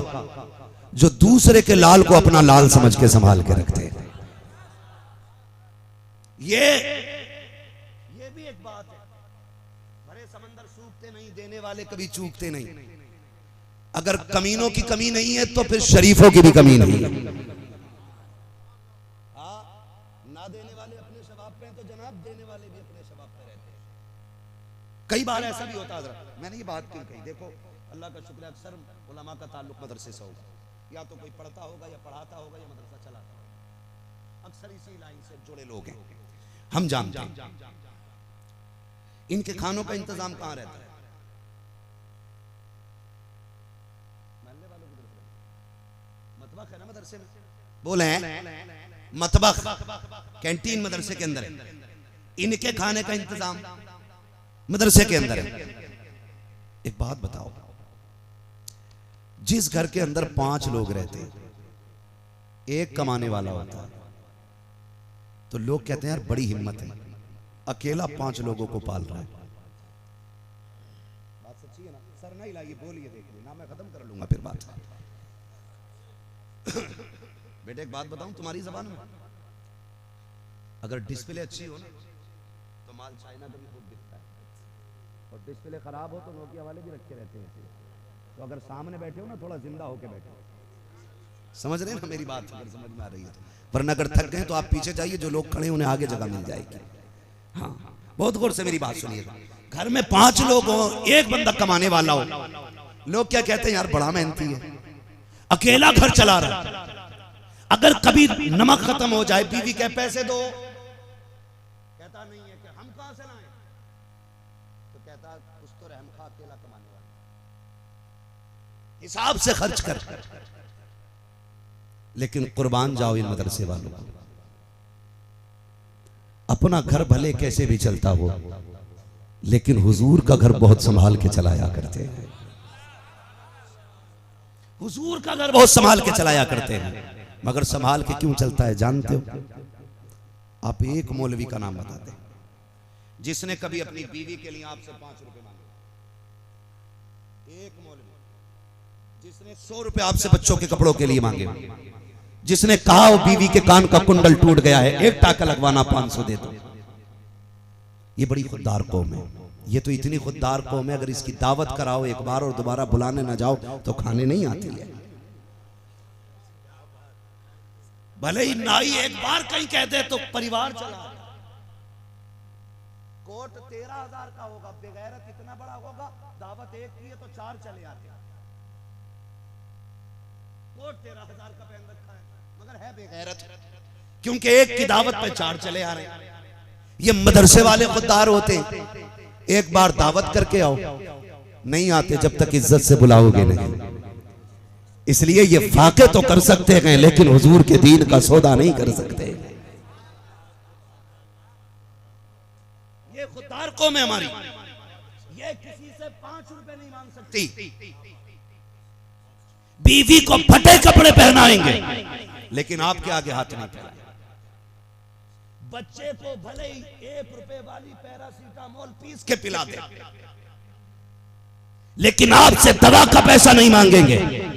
जो दूसरे के लाल को अपना लाल समझ के संभाल के रखते हैं। ये भी एक बात है। भरे समंदर सूखते नहीं, देने वाले कभी चूकते नहीं। अगर कमीनों की कमी नहीं है तो फिर शरीफों की भी कमी नहीं है। हाँ, ना देने वाले अपने शबाब पे हैं तो जनाब देने वाले भी अपने शबाब पे रहते हैं। कई बार ऐसा भी होता है। मैंने ये बात क्यों कही? देखो अल्लाह का शुक्र है, अक्सर उलमा का ताल्लुक मदरसे से होगा, या तो कोई पढ़ता होगा या पढ़ाता होगा या मदरसा चलाता होगा। अक्सर इसी लाइन से जुड़े लोग हैं, हम जानते हैं। इनके खानों का इंतजाम कहाँ रहता है? मतबख है ना मदरसे में? बोले मतबख, कैंटीन मदरसे के अंदर है। इनके खाने का इंतजाम मदरसे के अंदर है। एक बात बताओ, जिस घर के अंदर 5 लोग रहते हैं, एक कमाने वाला होता है, तो लोग कहते हैं यार बड़ी हिम्मत है, अकेला 5 लोगों को पाल रहा है। बात सच्ची है ना? सर नहीं लाइए, बोलिए, देखिए ना, मैं खत्म कर लूंगा फिर बात। बेटे एक बात बताऊं तुम्हारी जबान में, अगर डिस्प्ले अच्छी हो ना तो माल चाइना का भी खूब बिकता है, और डिस्प्ले खराब हो तो नोकिया वाले भी रखे रहते हैं। तो अगर सामने बैठे हो ना, थोड़ा जिंदा होके बैठो। समझ रहे हैं ना मेरी बात? अगर समझ में आ रही है तो, वरना अगर थक गए तो आप पीछे जाइए, जो लोग खड़े उन्हें आगे जगह मिल जाएगी। हाँ, बहुत गौर से मेरी बात सुनिएगा। घर में 5 लोग हो, एक बंदा कमाने वाला हो, लोग क्या कहते हैं? यार बड़ा मेहनती है, अकेला घर चला रहा है। अगर कभी नमक खत्म हो जाए, बीवी कहे पैसे दो, कहता नहीं है कि हम कहां से लाएं, तो कहता कुछ तो रहम खा, अकेला कमाने वाला, हिसाब से खर्च कर। लेकिन कुर्बान जाओ इन मदरसे वालों को। अपना घर भले कैसे भी चलता हो, लेकिन हुजूर का घर बहुत संभाल के चलाया करते हैं। हुजूर का घर बहुत संभाल के चलाया करते हैं। मगर संभाल के क्यों चलता है जानते हो? आप एक मौलवी का नाम बताते हैं जिसने कभी अपनी बीवी के लिए आपसे 5 रुपए मांगे? एक मौलवी जिसने 100 रुपए आपसे बच्चों के कपड़ों के लिए मांगे, जिसने कहा वो बीवी के कान का कुंडल टूट गया है, एक टाका लगवाना 500 दे दो। ये बड़ी खुददार कौम है। ये तो इतनी खुददार कौम है, अगर इसकी दावत कराओ एक बार और दोबारा बुलाने ना जाओ तो खाने नहीं आती है। भले ही नाई एक बार कहीं कह दे तो परिवार चला। कोट 13,000 का होगा, बेगैरत इतना बड़ा होगा, दावत एक की है तो 4 चले आते हैं। कोट 13,000 का पहन रखा है, मगर है बेगैरत, क्योंकि एक की दावत पे 4 चले आ रहे हैं। ये मदरसे वाले खुददार होते हैं, एक बार दावत करके आओ, नहीं आते जब तक इज्जत से बुलाओगे नहीं। इसलिए ये फाके तो कर सकते हैं, लेकिन हुजूर के दीन का सौदा नहीं कर सकते। ये खुददार कौम है हमारी, ये किसी से 5 रुपए नहीं मांग सकती। बीवी को फटे कपड़े पहनाएंगे, लेकिन आपके आगे हाथ नहीं फैलाएंगे। बच्चे को भले ही 1 रुपए वाली पैरासीटामोल पीस के पिला दे, लेकिन आपसे दवा का पैसा नहीं मांगेंगे।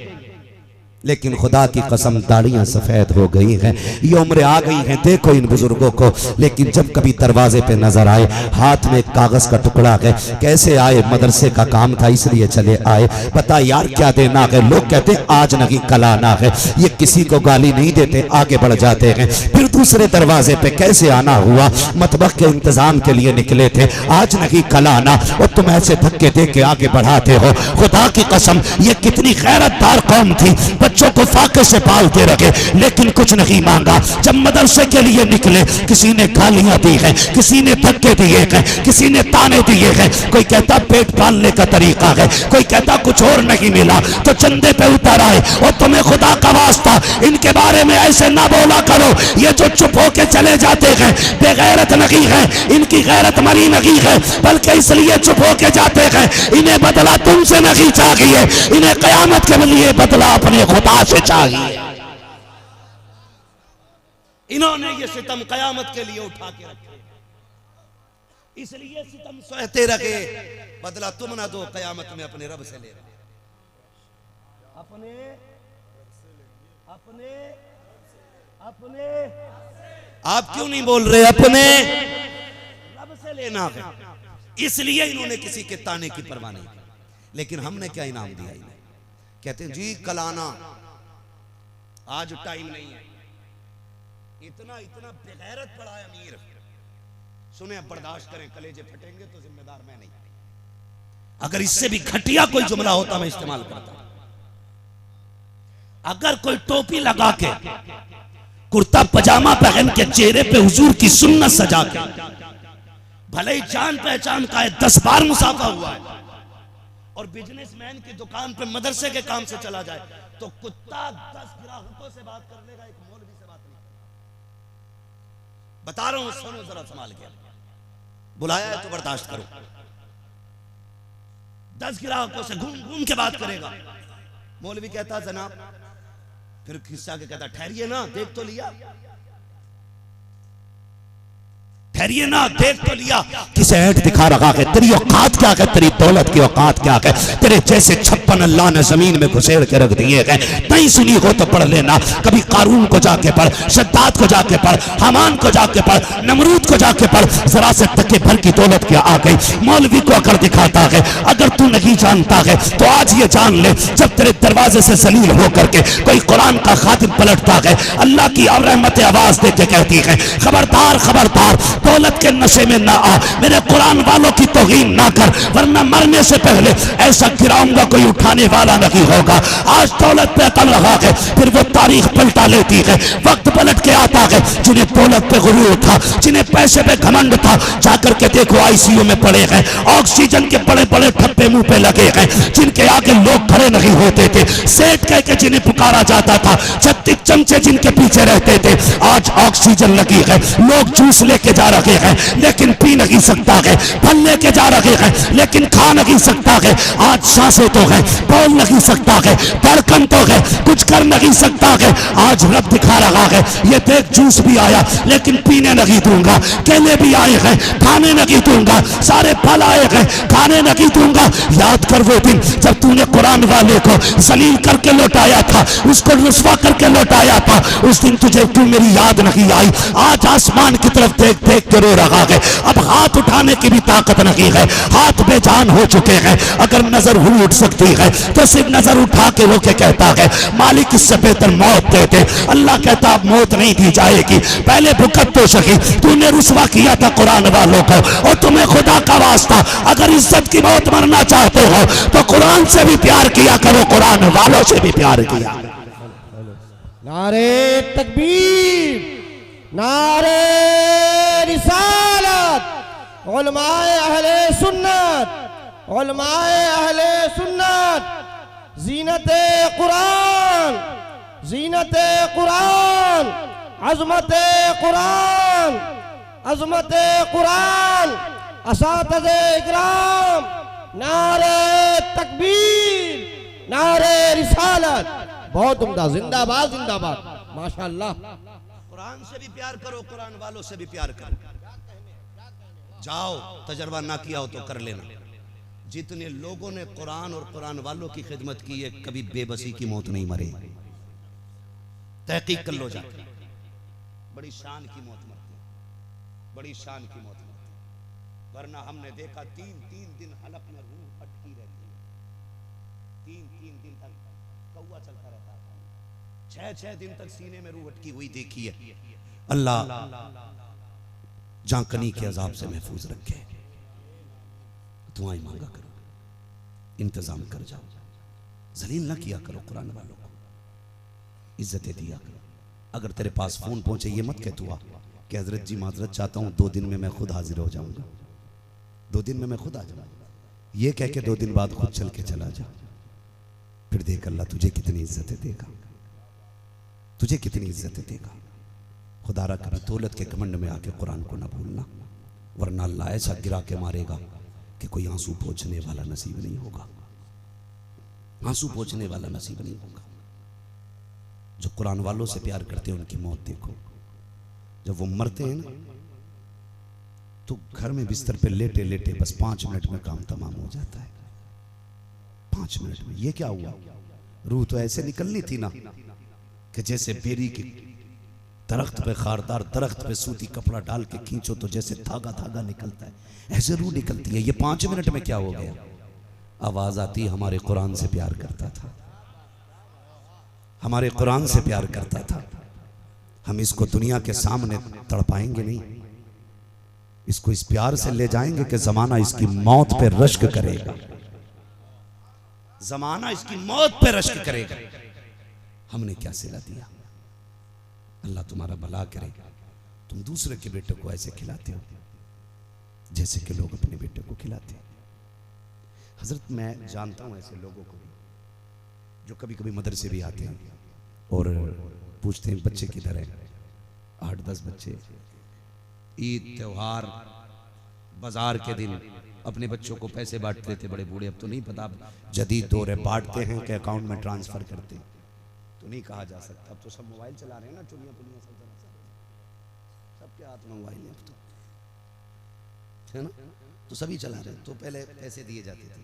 लेकिन खुदा की कसम दाढ़ियां सफेद हो गई हैं, ये उम्र आ गई है, देखो इन बुजुर्गों को। लेकिन जब कभी दरवाजे पे नजर आए, हाथ में कागज का टुकड़ा है, कैसे आए? मदरसे का काम था इसलिए चले आए। पता यार क्या देना है? लोग कहते हैं आज नहीं कल आना है। ये किसी को गाली नहीं देते, आगे बढ़ जाते हैं। फिर दूसरे दरवाजे पे कैसे आना हुआ? मतबख के इंतजाम के लिए निकले थे, आज नहीं कल आना, और तुम ऐसे धक्के दे के आगे बढ़ाते हो। खुदा की कसम ये कितनी गैरतदार कौम थी, बच्चों को फाके से पालते रखे, लेकिन कुछ नहीं मांगा। जब मदरसे के लिए निकले, किसी ने गालियां दी हैं, किसी ने धक्के दिए हैं, किसी ने ताने दिए हैं। कोई कहता पेट पालने का तरीका है, कोई कहता कुछ और नहीं मिला तो चंदे पे उतर आए। और तुम्हें खुदा का वास्ता इनके बारे में ऐसे ना बोला करो, ये जो तो चुप होके चले जाते हैं, बेगैरत नहीं है, इनकी गैरत मरी नहीं है, बल्कि इसलिए चुप होके जाते हैं इन्हें बदला तुमसे नहीं चाहिए, इन्हें कयामत के लिए बदला अपने खुदा से चाहिए। इन्होंने ये सितम कयामत के लिए उठा के रखे, इसलिए सितम सहते रहे, बदला तुम ना दो, कयामत में अपने रब से ले रहे, अपने अपने अपने आप क्यों नहीं बोल रहे, अपने रब से लेना है। इसलिए इन्होंने किसी के ताने की परवाह नहीं की। लेकिन हमने क्या इनाम दिया इन्हें, कहते हैं जी कल आना, आज टाइम नहीं है। इतना इतना बेगैरत पड़ा है अमीर, सुने बर्दाश्त करें, कलेजे फटेंगे तो जिम्मेदार मैं नहीं। अगर इससे भी घटिया कोई जुमला होता मैं इस्तेमाल करता। अगर कोई टोपी लगा के, कुर्ता पजामा पहन के, चेहरे पे हुजूर की सुन्नत सजा के, भले ही जान पहचान का है, 10 बार मुसाफा हुआ है, और बिजनेसमैन की दुकान पे मदरसे के काम से चला जाए, तो कुत्ता 10 ग्राहकों से बात कर लेगा, एक मौलवी से बात नहीं। बता रहा हूं, सुनो जरा संभाल के, बुलाया है तो बर्दाश्त करो। 10 ग्राहकों से घूम घूम के बात करेगा। मौलवी कहता जनाब, फिर खिस्सा के कहता ठहरिए ना, देख तो लिया, ठहरिए ना, देख तो लिया। किसे ऐठ दिखा रखा है, तेरी औकात क्या है, तेरी दौलत की औकात क्या है, तेरे जैसे 56 अल्लाह ने जमीन में घुसेड़ के रख दिए हैं। नहीं सुनी हो तो पढ़ लेना, कभी कारून को जाके पढ़, शद्दाद को जाके पढ़, हमान को जाके पढ़, नमरूद को जाके पढ़, जरा से टके भर की दौलत क्या आ गई। मौलवी को अगर दिखाता है, अगर तू नहीं जानता है तो आज ये जान ले, जब तेरे दरवाजे से जलील होकर के कोई कुरान का खातिम पलटता है, अल्लाह की रहमत आवाज दे के कहती है, खबरदार खबरदार, दौलत के नशे में ना आ, मेरे कुरान वालों की तौहीन ना कर, वरना मरने से पहले ऐसा गिराऊंगा कोई उठाने वाला नहीं होगा। आज दौलत पे अकल रहा है, फिर वो तारीख पलटा लेती है, वक्त पलट के आता है। जिन्हें दौलत पे गुरूर था, जिन्हें पैसे पे घमंड था, जाकर के देखो आईसीयू में पड़े हैं, ऑक्सीजन के बड़े बड़े ठप्पे मुंह पे लगे हैं, जिनके आगे लोग खड़े नहीं होते थे, सेठ कह के जिन्हें पुकारा जाता था, 36 चमचे जिनके पीछे रहते थे, आज ऑक्सीजन लगी है, लोग जूस लेके जा रहे हैं लेकिन पी नहीं सकता है, फल लेके जा रहे हैं लेकिन खा नहीं सकता है। आज सांसें तो है, बोल नहीं सकता है, धड़कन तो है, कुछ कर नहीं सकता है। आज रब दिखा रहा है, ये देख जूस भी आया लेकिन पीने नहीं दूंगा, केले भी आए हैं खाने नहीं दूंगा, सारे फल आए हैं खाने नहीं दूंगा। याद कर वो दिन जब तूने कुरान वाले को जलील करके लौटाया था, उसको रुस्वा करके लौटाया था, उस दिन तुझे क्यों मेरी याद नहीं आई। आज आसमान की तरफ देख देख के रो रहा है, अब हाथ उठाने की भी ताकत नहीं है, हाथ बेजान हो चुके हैं। अगर नजर हुई उठ सकती है तो सिर्फ नजर उठा के रो के कहता है, मालिक इससे बेहतर मौत दे दे। अल्लाह कहता अब मौत नहीं दी जाएगी, पहले भुगत तो सही। तूने रुस्वा किया था कुरान वालों को, और तुम्हें खुदा का वास्ता अगर इज्जत की मौत मरना चाहते हो तो कुरान से भी प्यार किया करो, कुरान वालों से भी प्यार किया। नारे तकबीर, नारे रिसालत, उलमाए अहले सुन्नत, उलमाए अहले सुन्नत, जीनते कुरान, जीनते कुरान, अज़मते कुरान, अज़मते कुरान, असातिज़े इकराम, नारे तकबीर, नारे रिसालत। बहुत उम्दा, जिंदाबाद जिंदाबाद, माशाअल्लाह। कुरान से भी प्यार करो, कुरान वालों से भी प्यार करो। जाओ, तजर्बा ना किया हो तो कर लेना। जितने लोगों ने कुरान और कुरान वालों की खिदमत की है, कभी बेबसी की मौत नहीं मरे। तहकीक कर लो जाके, बड़ी शान की मौत मरती, बड़ी शान की मौत मरती। वरना हमने देखा 3-3 दिन हलक में रूह अटकी रहती है, 3-3 दिन तक कौवा चलता रहता है, 6-6 दिन तक सीने में रूह अटकी हुई देखी है। अल्लाह जांकनी के अजाब से महफूज रखे। दुआएं मांगा करो, इंतजाम कर जाओ, जलील ना किया करो कुरान वालों को, इज्जतें दिया करो। अगर तेरे पास फोन पहुंचे ये मत कह तू आ कि हजरत जी माजरत चाहता हूं, 2 दिन में मैं खुद हाजिर हो जाऊंगा, 2 दिन में मैं खुद आ जाऊंगा। ये कह के 2 दिन बाद खुद चल के चला जा, फिर देख अल्लाह तुझे कितनी इज्जतें देगा, तुझे कितनी इज्जतें देगा। खुदारा कभी दौलत के घमंड में आके कुरान को ना भूलना, वरना अल्लाह ऐसा गिरा के मारेगा कि कोई आंसू पोंछने वाला नसीब नहीं होगा, आंसू पोंछने वाला नसीब नहीं होगा। जो कुरान वालों से प्यार करते हैं उनकी मौत देखो, जब वो मरते हैं ना तो घर में बिस्तर पे लेटे लेटे बस 5 मिनट में काम तमाम हो जाता है। 5 मिनट में ये क्या हुआ? रूह तो ऐसे निकलनी थी ना कि जैसे बेरी के दरख्त पे, खारदार दरख्त पे सूती कपड़ा डाल के खींचो तो जैसे धागा धागा निकलता है, ऐसे रूह निकलती है। ये 5 मिनट में क्या हो गया? आवाज आती हमारे कुरान से प्यार करता था, हमारे कुरान से प्यार करता था। हम इसको दुनिया के सामने तड़पाएंगे नहीं, इसको इस प्यार से ले जाएंगे कि जमाना इसकी मौत पे रश्क करेगा, जमाना इसकी मौत पे रश्क करेगा। हमने क्या सिला दिया? अल्लाह तुम्हारा भला करे। तुम दूसरे के बेटे को ऐसे खिलाते हो जैसे कि लोग अपने बेटे को खिलाते हैं। हजरत मैं जानता हूं ऐसे लोगों को भी जो कभी कभी मदरसे भी आते हैं और पूछते हैं बच्चे किधर है। 8-10 बच्चे ईद त्योहार बाजार के दिन अपने बच्चों को पैसे बांटते थे, बड़े बूढ़े। अब तो नहीं पता, जदीद दौर है, बांटते हैं कि अकाउंट में ट्रांसफर करते, तो नहीं कहा जा सकता। अब तो सब मोबाइल चला रहे हैं ना, चुनिया पुनिया सबके हाथ में मोबाइल है अब तो, है ना, तो सभी चला रहे हैं। तो पहले पैसे दिए जाते थे।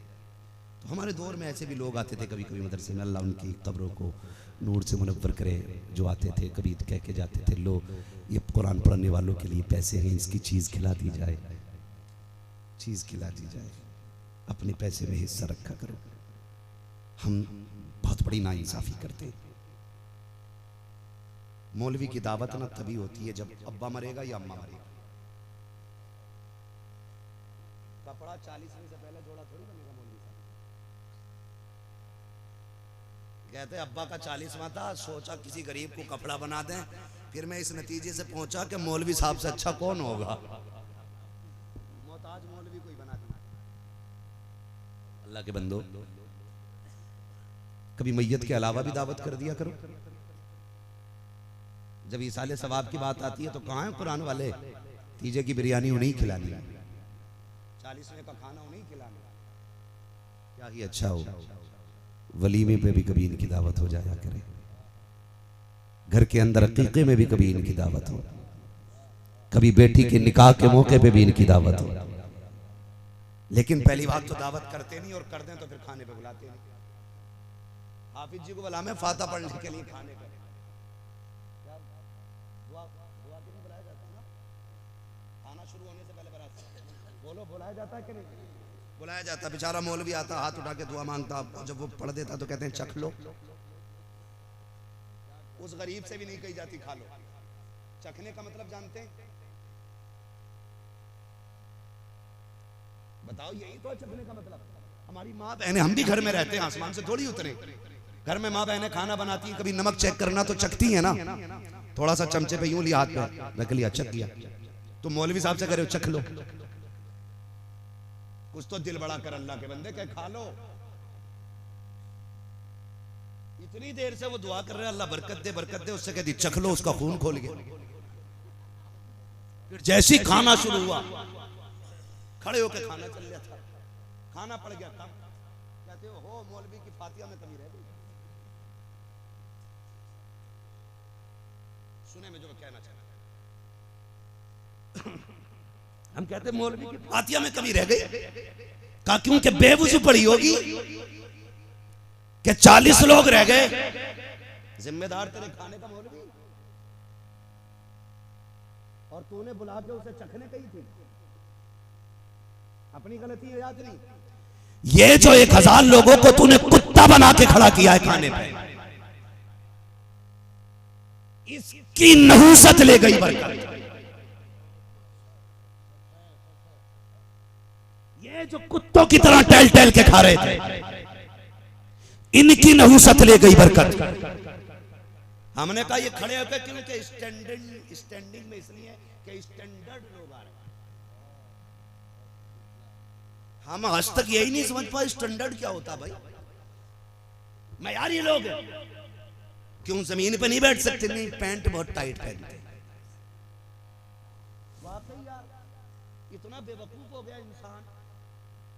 तो हमारे दौर में ऐसे भी लोग आते थे कभी कभी मदरसे में, अल्लाह उनकी कब्रों को नूर से मुनव्वर करे, जो आते थे कभी कह के जाते थे, लो ये कुरान पढ़ने वालों के लिए पैसे हैं, इसकी चीज़ खिला दी जाए, चीज़ खिला दी जाए, अपने पैसे में हिस्सा रखा करो। हम बहुत बड़ी नाइंसाफ़ी करते हैं। मौलवी की दावत ना तभी होती है जब अब्बा मरेगा या अम्मा मरेगा। कपड़ा 40वीं से पहले जोड़ा थोड़ी बनेगा मौलवी साहब। कहते अब्बा का 40वां था, सोचा किसी गरीब को कपड़ा बना दें, फिर मैं इस नतीजे से पहुंचा कि मौलवी साहब से अच्छा कौन होगा, मोहताज मौलवी कोई बना दिया। अल्लाह के बंदो, कभी मैयत के अलावा भी दावत कर दिया करो। जब इसाले सवाब की बात आती है तो कहाँ है कुरान वाले? तीजे की बिरयानी उन्हीं खिलानी, 40वें का खाना उन्हीं खिलाना, क्या ही अच्छा हो। वलीमे पे भी कभी इनकी दावत हो जाया करे, घर के अंदर अकीके में भी कभी इनकी दावत हो, कभी बेटी के निकाह के मौके पे भी इनकी दावत हो। लेकिन पहली बात तो दावत करते नहीं, और कर दें तो फिर खाने पे बुलाते नहीं। हाफिज जी को बुला में फाता पढ़ने के लिए खाने पे, बुलाया जाता है कि नहीं? बुलाया जाता। बेचारा मौलवी आता, हाथ उठा के दुआ मांगता, और जब वो पढ़ देता तो कहते हैं चख लो। उस गरीब से भी नहीं कही जाती खा लो। चखने का मतलब जानते हैं? बताओ, यही तो चखने का मतलब। हमारी माँ बहनें, हम भी घर में रहते हैं, आसमान से थोड़ी उतरे। घर में माँ बहनें खाना बनाती हैं, कभी नमक चेक करना तो चखती है ना, थोड़ा सा चमचे पे यूं लिया, हाथ पे रख लिया, चख लिया। तो मौलवी साहब से कह रहे हो चख लो, कुछ तो दिल बड़ा कर अल्लाह के बंदे, कह खा लो। इतनी देर से वो दुआ कर रहे हैं अल्लाह बरकत दे बरकत दे, उससे कह दी चख लो, उसका खून खोल गया। फिर जैसे ही खाना शुरू हुआ, खड़े होकर खाना चल गया था, खाना पड़ गया था। कहते हो मौलवी की फातिहा में कमी रह गई। सुने में जो कहना चाहता, हम कहते मौलवी की फातिहा में कमी रह गई। कहा क्योंकि बेवजू पड़ी होगी कि 40 लोग रह गए, जिम्मेदार तेरे खाने का मौलवी, और तूने बुला के उसे चखने कही थी। अपनी गलती है याद नहीं? ये जो 1000 लोगों को तूने कुत्ता बना के खड़ा किया है खाने पे, इसकी नहूसत ले गई बरकत। ये जो कुत्तों की तरह टहल टहल के खा रहे थे, इनकी नहूसत ले गई बरकत। हमने कहा ये खड़े होकर क्योंकि स्टैंडिंग में इसलिए कि स्टैंडर्ड लोग आ रहे हैं। हम आज तक यही नहीं समझ पाए स्टैंडर्ड क्या होता भाई। मयारी लोग क्यों जमीन पे नहीं बैठ सकते? नहीं, पैंट बहुत टाइट पहनते, इतना बेवकूफ हो गया इंसान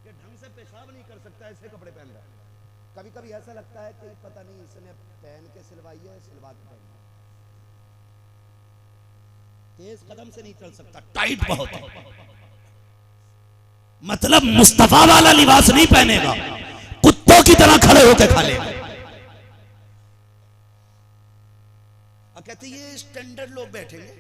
कि ढंग से पेशाब नहीं कर सकता, ऐसे कपड़े पहन रहा है। कभी कभी ऐसा लगता है कि पता नहीं इसने पहन के सिलवाई है, सिलवा के पहन। तेज कदम से नहीं चल सकता, टाइट बहुत है। मतलब मुस्तफा वाला लिबास नहीं पहनेगा, कुत्तों की तरह खड़े होकर खा लेगा। कहते ये स्टैंडर्ड लोग बैठेंगे,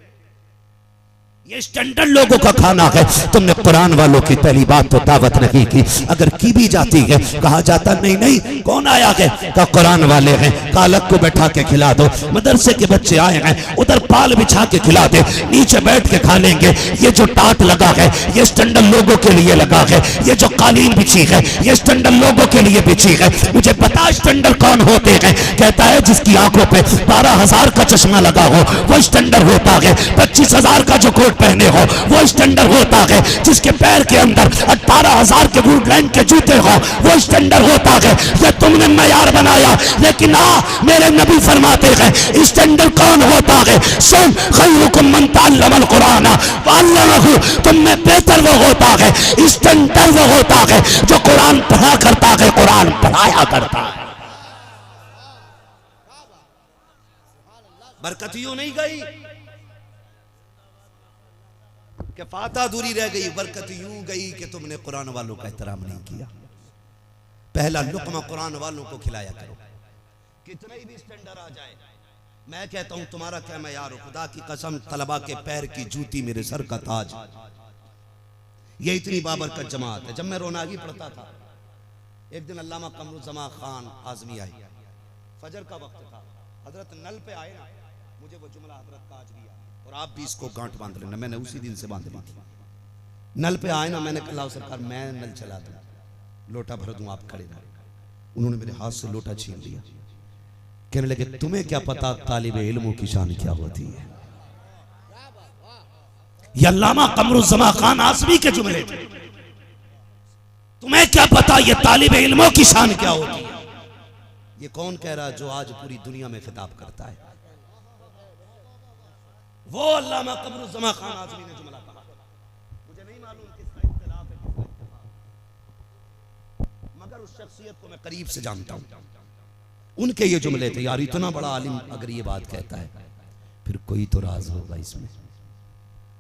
ये स्टैंडर्ड लोगों का खाना है। तुमने कुरान वालों की पहली बात तो दावत नहीं की, अगर की भी जाती है कहा जाता नहीं नहीं कौन आया है, का कुरान वाले हैं, कालक को बैठा के खिला दो। मदरसे के बच्चे आए हैं, उधर पाल बिछा के खिला दे, नीचे बैठ के खा लेंगे। ये जो टाट लगा है ये स्टैंडर्ड लोगों के लिए लगा है, ये जो कालीन बिछी है ये स्टैंडर्ड लोगों के लिए बिछी है। मुझे पता स्टैंडर्ड कौन होते हैं, कहता है जिसकी आंखों पे 12,000 का चश्मा लगा हो वो स्टैंडर्ड होता है, 25,000 का जो कोट पहने हो वो स्टैंडर्ड होता है, जिसके पैर के अंदर 18,000 के वुडलैंड के जूते हो वो स्टैंडर्ड होता है। ये तुमने मयार बनाया, लेकिन मेरे नबी फरमाते हैं स्टैंडर्ड कौन होता है। सुन, खैरुकुम मन तअल्लमल कुरान व अल्लमहु, तुम में बेहतर वो होता है, स्टैंडर्ड वो होता है जो कुरान पढ़ा करता है, कुरान पढ़ाया करता है। बरकत यूं नहीं गई कि फाता दूरी रह गई, बरकत यूं गई कि तुमने कुरान वालों का एहतराम नहीं किया। पहला लुक़मा कुरान वालों को खिलाया करो, कितना ही भी स्टैंडर्ड आ जाए। मैं कहता हूं तुम्हारा क्या मैं यार, खुदा की कसम तलबा के पैर की जूती मेरे सर का ताज। ये इतनी बाबरकत जमात है। जब मैं रोनागी पढ़ता था, एक दिन अल्लामा कमरुज़्ज़मा खान आज़मी आई, फजर का वक्त था, हजरत नल पे आए ना, मुझे वो जुमला हजरत का आज भी याद, और आप भी इसको गांठ बांध लेना, मैंने उसी दिन से बांध ली थी। नल पे आए ना, मैंने कहा सरकार मैं नल चला दूं, लोटा भर दूं, आप खड़े रहे। उन्होंने मेरे हाथ से लोटा छीन लिया, कहने लगे तुम्हें क्या पता तालिब इल्मों की शान क्या होती है। ये अल्लामा कमरुज़्ज़मा खान आज़मी के जुमले थे। तुम्हें क्या पता ये तालिब इल्मों की शान क्या होती है। ये कौन कह रहा है जो आज पूरी दुनिया में खिताब करता है? वो अल्लामा कमरुज़्ज़मा खान आज़मी ने जुमला कहा। मुझे नहीं मालूम किसका इख्तिलाफ है, मगर उस शख्सियत को मैं करीब से जानता हूं। उनके ये जुमले थे, यार इतना बड़ा आलिम अगर ये बात कहता है फिर कोई तो राज होगा इसमें।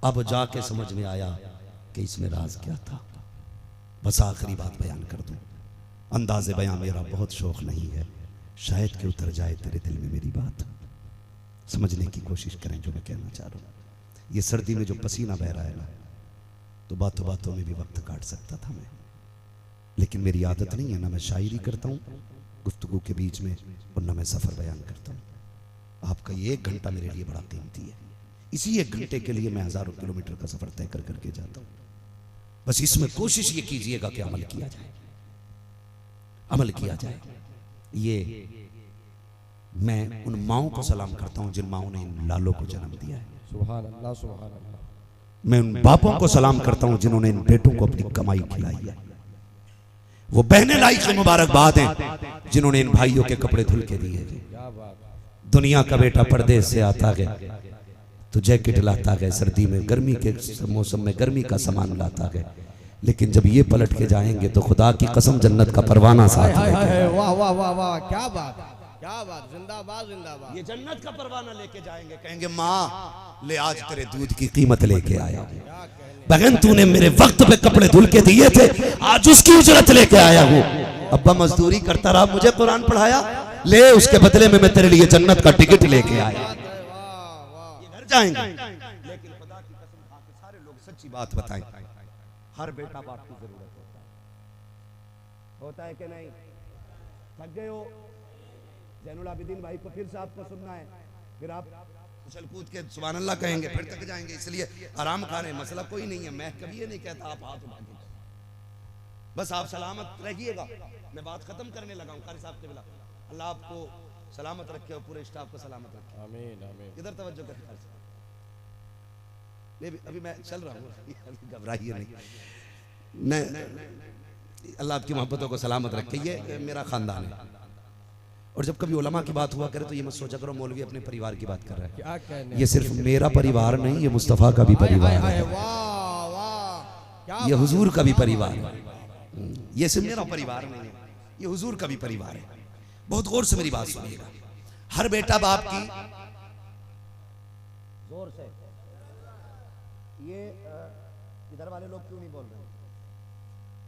अब जाके समझ में आया कि इसमें राज क्या था। बस आखिरी बात बयान कर दूं, अंदाज़े बयान मेरा बहुत शौक नहीं है, शायद कि उतर जाए तेरे दिल में मेरी बात। समझने की कोशिश करें जो मैं कहना चाह रहा हूँ। ये सर्दी में जो पसीना बह रहा है ना, तो बातों बातों में भी वक्त काट सकता था मैं, लेकिन मेरी आदत नहीं है ना मैं शायरी करता हूँ गुफ्तगू के बीच में, और ना मैं सफ़र बयान करता हूँ। आपका ये 1 घंटा मेरे लिए बड़ा कीमती है, इसी 1 घंटे के लिए मैं हज़ारों किलोमीटर का सफ़र तय कर करके जाता हूँ। बस इसमें कोशिश ये कीजिएगा कि अमल किया जाए, अमल किया जाए। ये मैं उन माओं को सलाम करता हूं जिन माओं ने इन लालों को जन्म दिया है। सुभान अल्लाह, सुभान अल्लाह। मैं उन बापों को सलाम करता हूं जिन्होंने इन बेटों को अपनी कमाई खिलाई है। वो बहनें लाइक मुबारकबाद हैं जिन्होंने इन भाइयों के कपड़े धुल के दिए। दुनिया का बेटा परदेश से आता है तो जैकेट लाता है, सर्दी में गर्मी के मौसम में गर्मी का सामान लाता है, लेकिन जब ये पलट के जाएंगे तो खुदा की कसम जन्नत का परवाना साथ है। वाह वाह वाह वाह, क्या बात, क्या बात, जिंदाबाद जिंदाबाद। ये जन्नत का परवाना लेके जाएंगे, कहेंगे माँ ले आज तेरे दूध की कीमत लेके आया, बहन तूने मेरे वक्त पे कपड़े धुल के दिए थे, आज उसकी उजरत लेके आया हूँ। अब्बा मजदूरी करता रहा, मुझे कुरान पढ़ाया, ले उसके बदले में मैं तेरे लिए जन्नत का टिकट लेके आया। ये घर जाएंगे, लेकिन खुदा की कसम खा के सारे लोग सच्ची बात बताएं, हर बेटा बाप की जरूरत होता है कि नहीं? थक गए हो, जैनुल आबिदीन भाई को फिर से आपको सुनना है, फिर आप उछल कूद के सुभान अल्लाह कहेंगे, फिर थक जाएंगे, इसलिए आराम खा रहे हैं, मसला कोई नहीं है। मैं कभी ये नहीं कहता आप हाथ उठा के, बस आप सलामत रहिएगा। मैं बात खत्म करने लगा हूँ। कारी साहब के बिला अल्लाह आपको सलामत रखे और पूरे स्टाफ को सलामत रखे, आमीन आमीन। इधर तवज्जो करें, अभी मैं चल रहा हूँ, घबराइए नहीं। अल्लाह आपकी मोहब्बतों को सलामत रखे। ये मेरा खानदान है, और जब कभी उलमा की बात हुआ करे तो ये मत सोचा करो मौलवी अपने परिवार की बात कर रहा है। क्या कहने? ये सिर्फ मेरा परिवार नहीं, ये मुस्तफ़ा का भी परिवार है। क्या ये हुजूर का भी परिवार है। ये सिर्फ मेरा परिवार नहीं है, ये हुजूर का भी परिवार है। बहुत गौर से मेरी बात सुनिएगा। हर बेटा बाप की जोर से, ये इधर वाले लोग क्यों नहीं बोल रहे?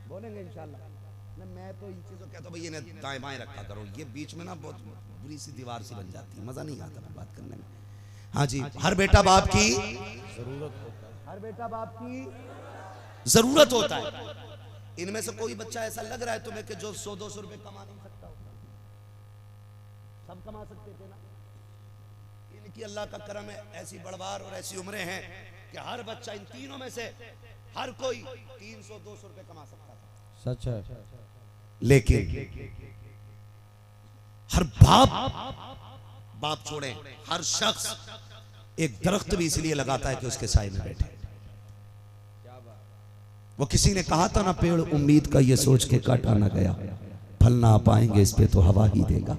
बोलेंगे इंशाल्लाह। मैं तो इन चीजों कहता हूँ भाई इन्हें दाएं बाएं रखा करो, ये बीच में ना बहुत बुरी सी दीवार सी बन जाती है, मजा नहीं आता फिर बात करने में। हाँ जी, हर बेटा बाप की जरूरत होता है, हर बेटा बाप की जरूरत होता है। इनमें से कोई बच्चा ऐसा लग रहा है तुम्हें कि जो 100-200 रुपए कमा नहीं सकता होता? सब कमा सकते थे ना। इनकी अल्लाह का करम है, ऐसी बड़वार और ऐसी उम्रें हैं कि हर बच्चा इन तीनों में से हर कोई 300-200 रुपए कमा सकता था। सच है। लेकिन हर बाप छोड़े, हर शख्स एक दरख्त भी इसलिए लगाता है कि उसके साए में बैठे। वो किसी ने कहा था ना, पेड़ उम्मीद का ये सोच के काटा ना गया, फल ना पाएंगे इस पे तो हवा ही देगा।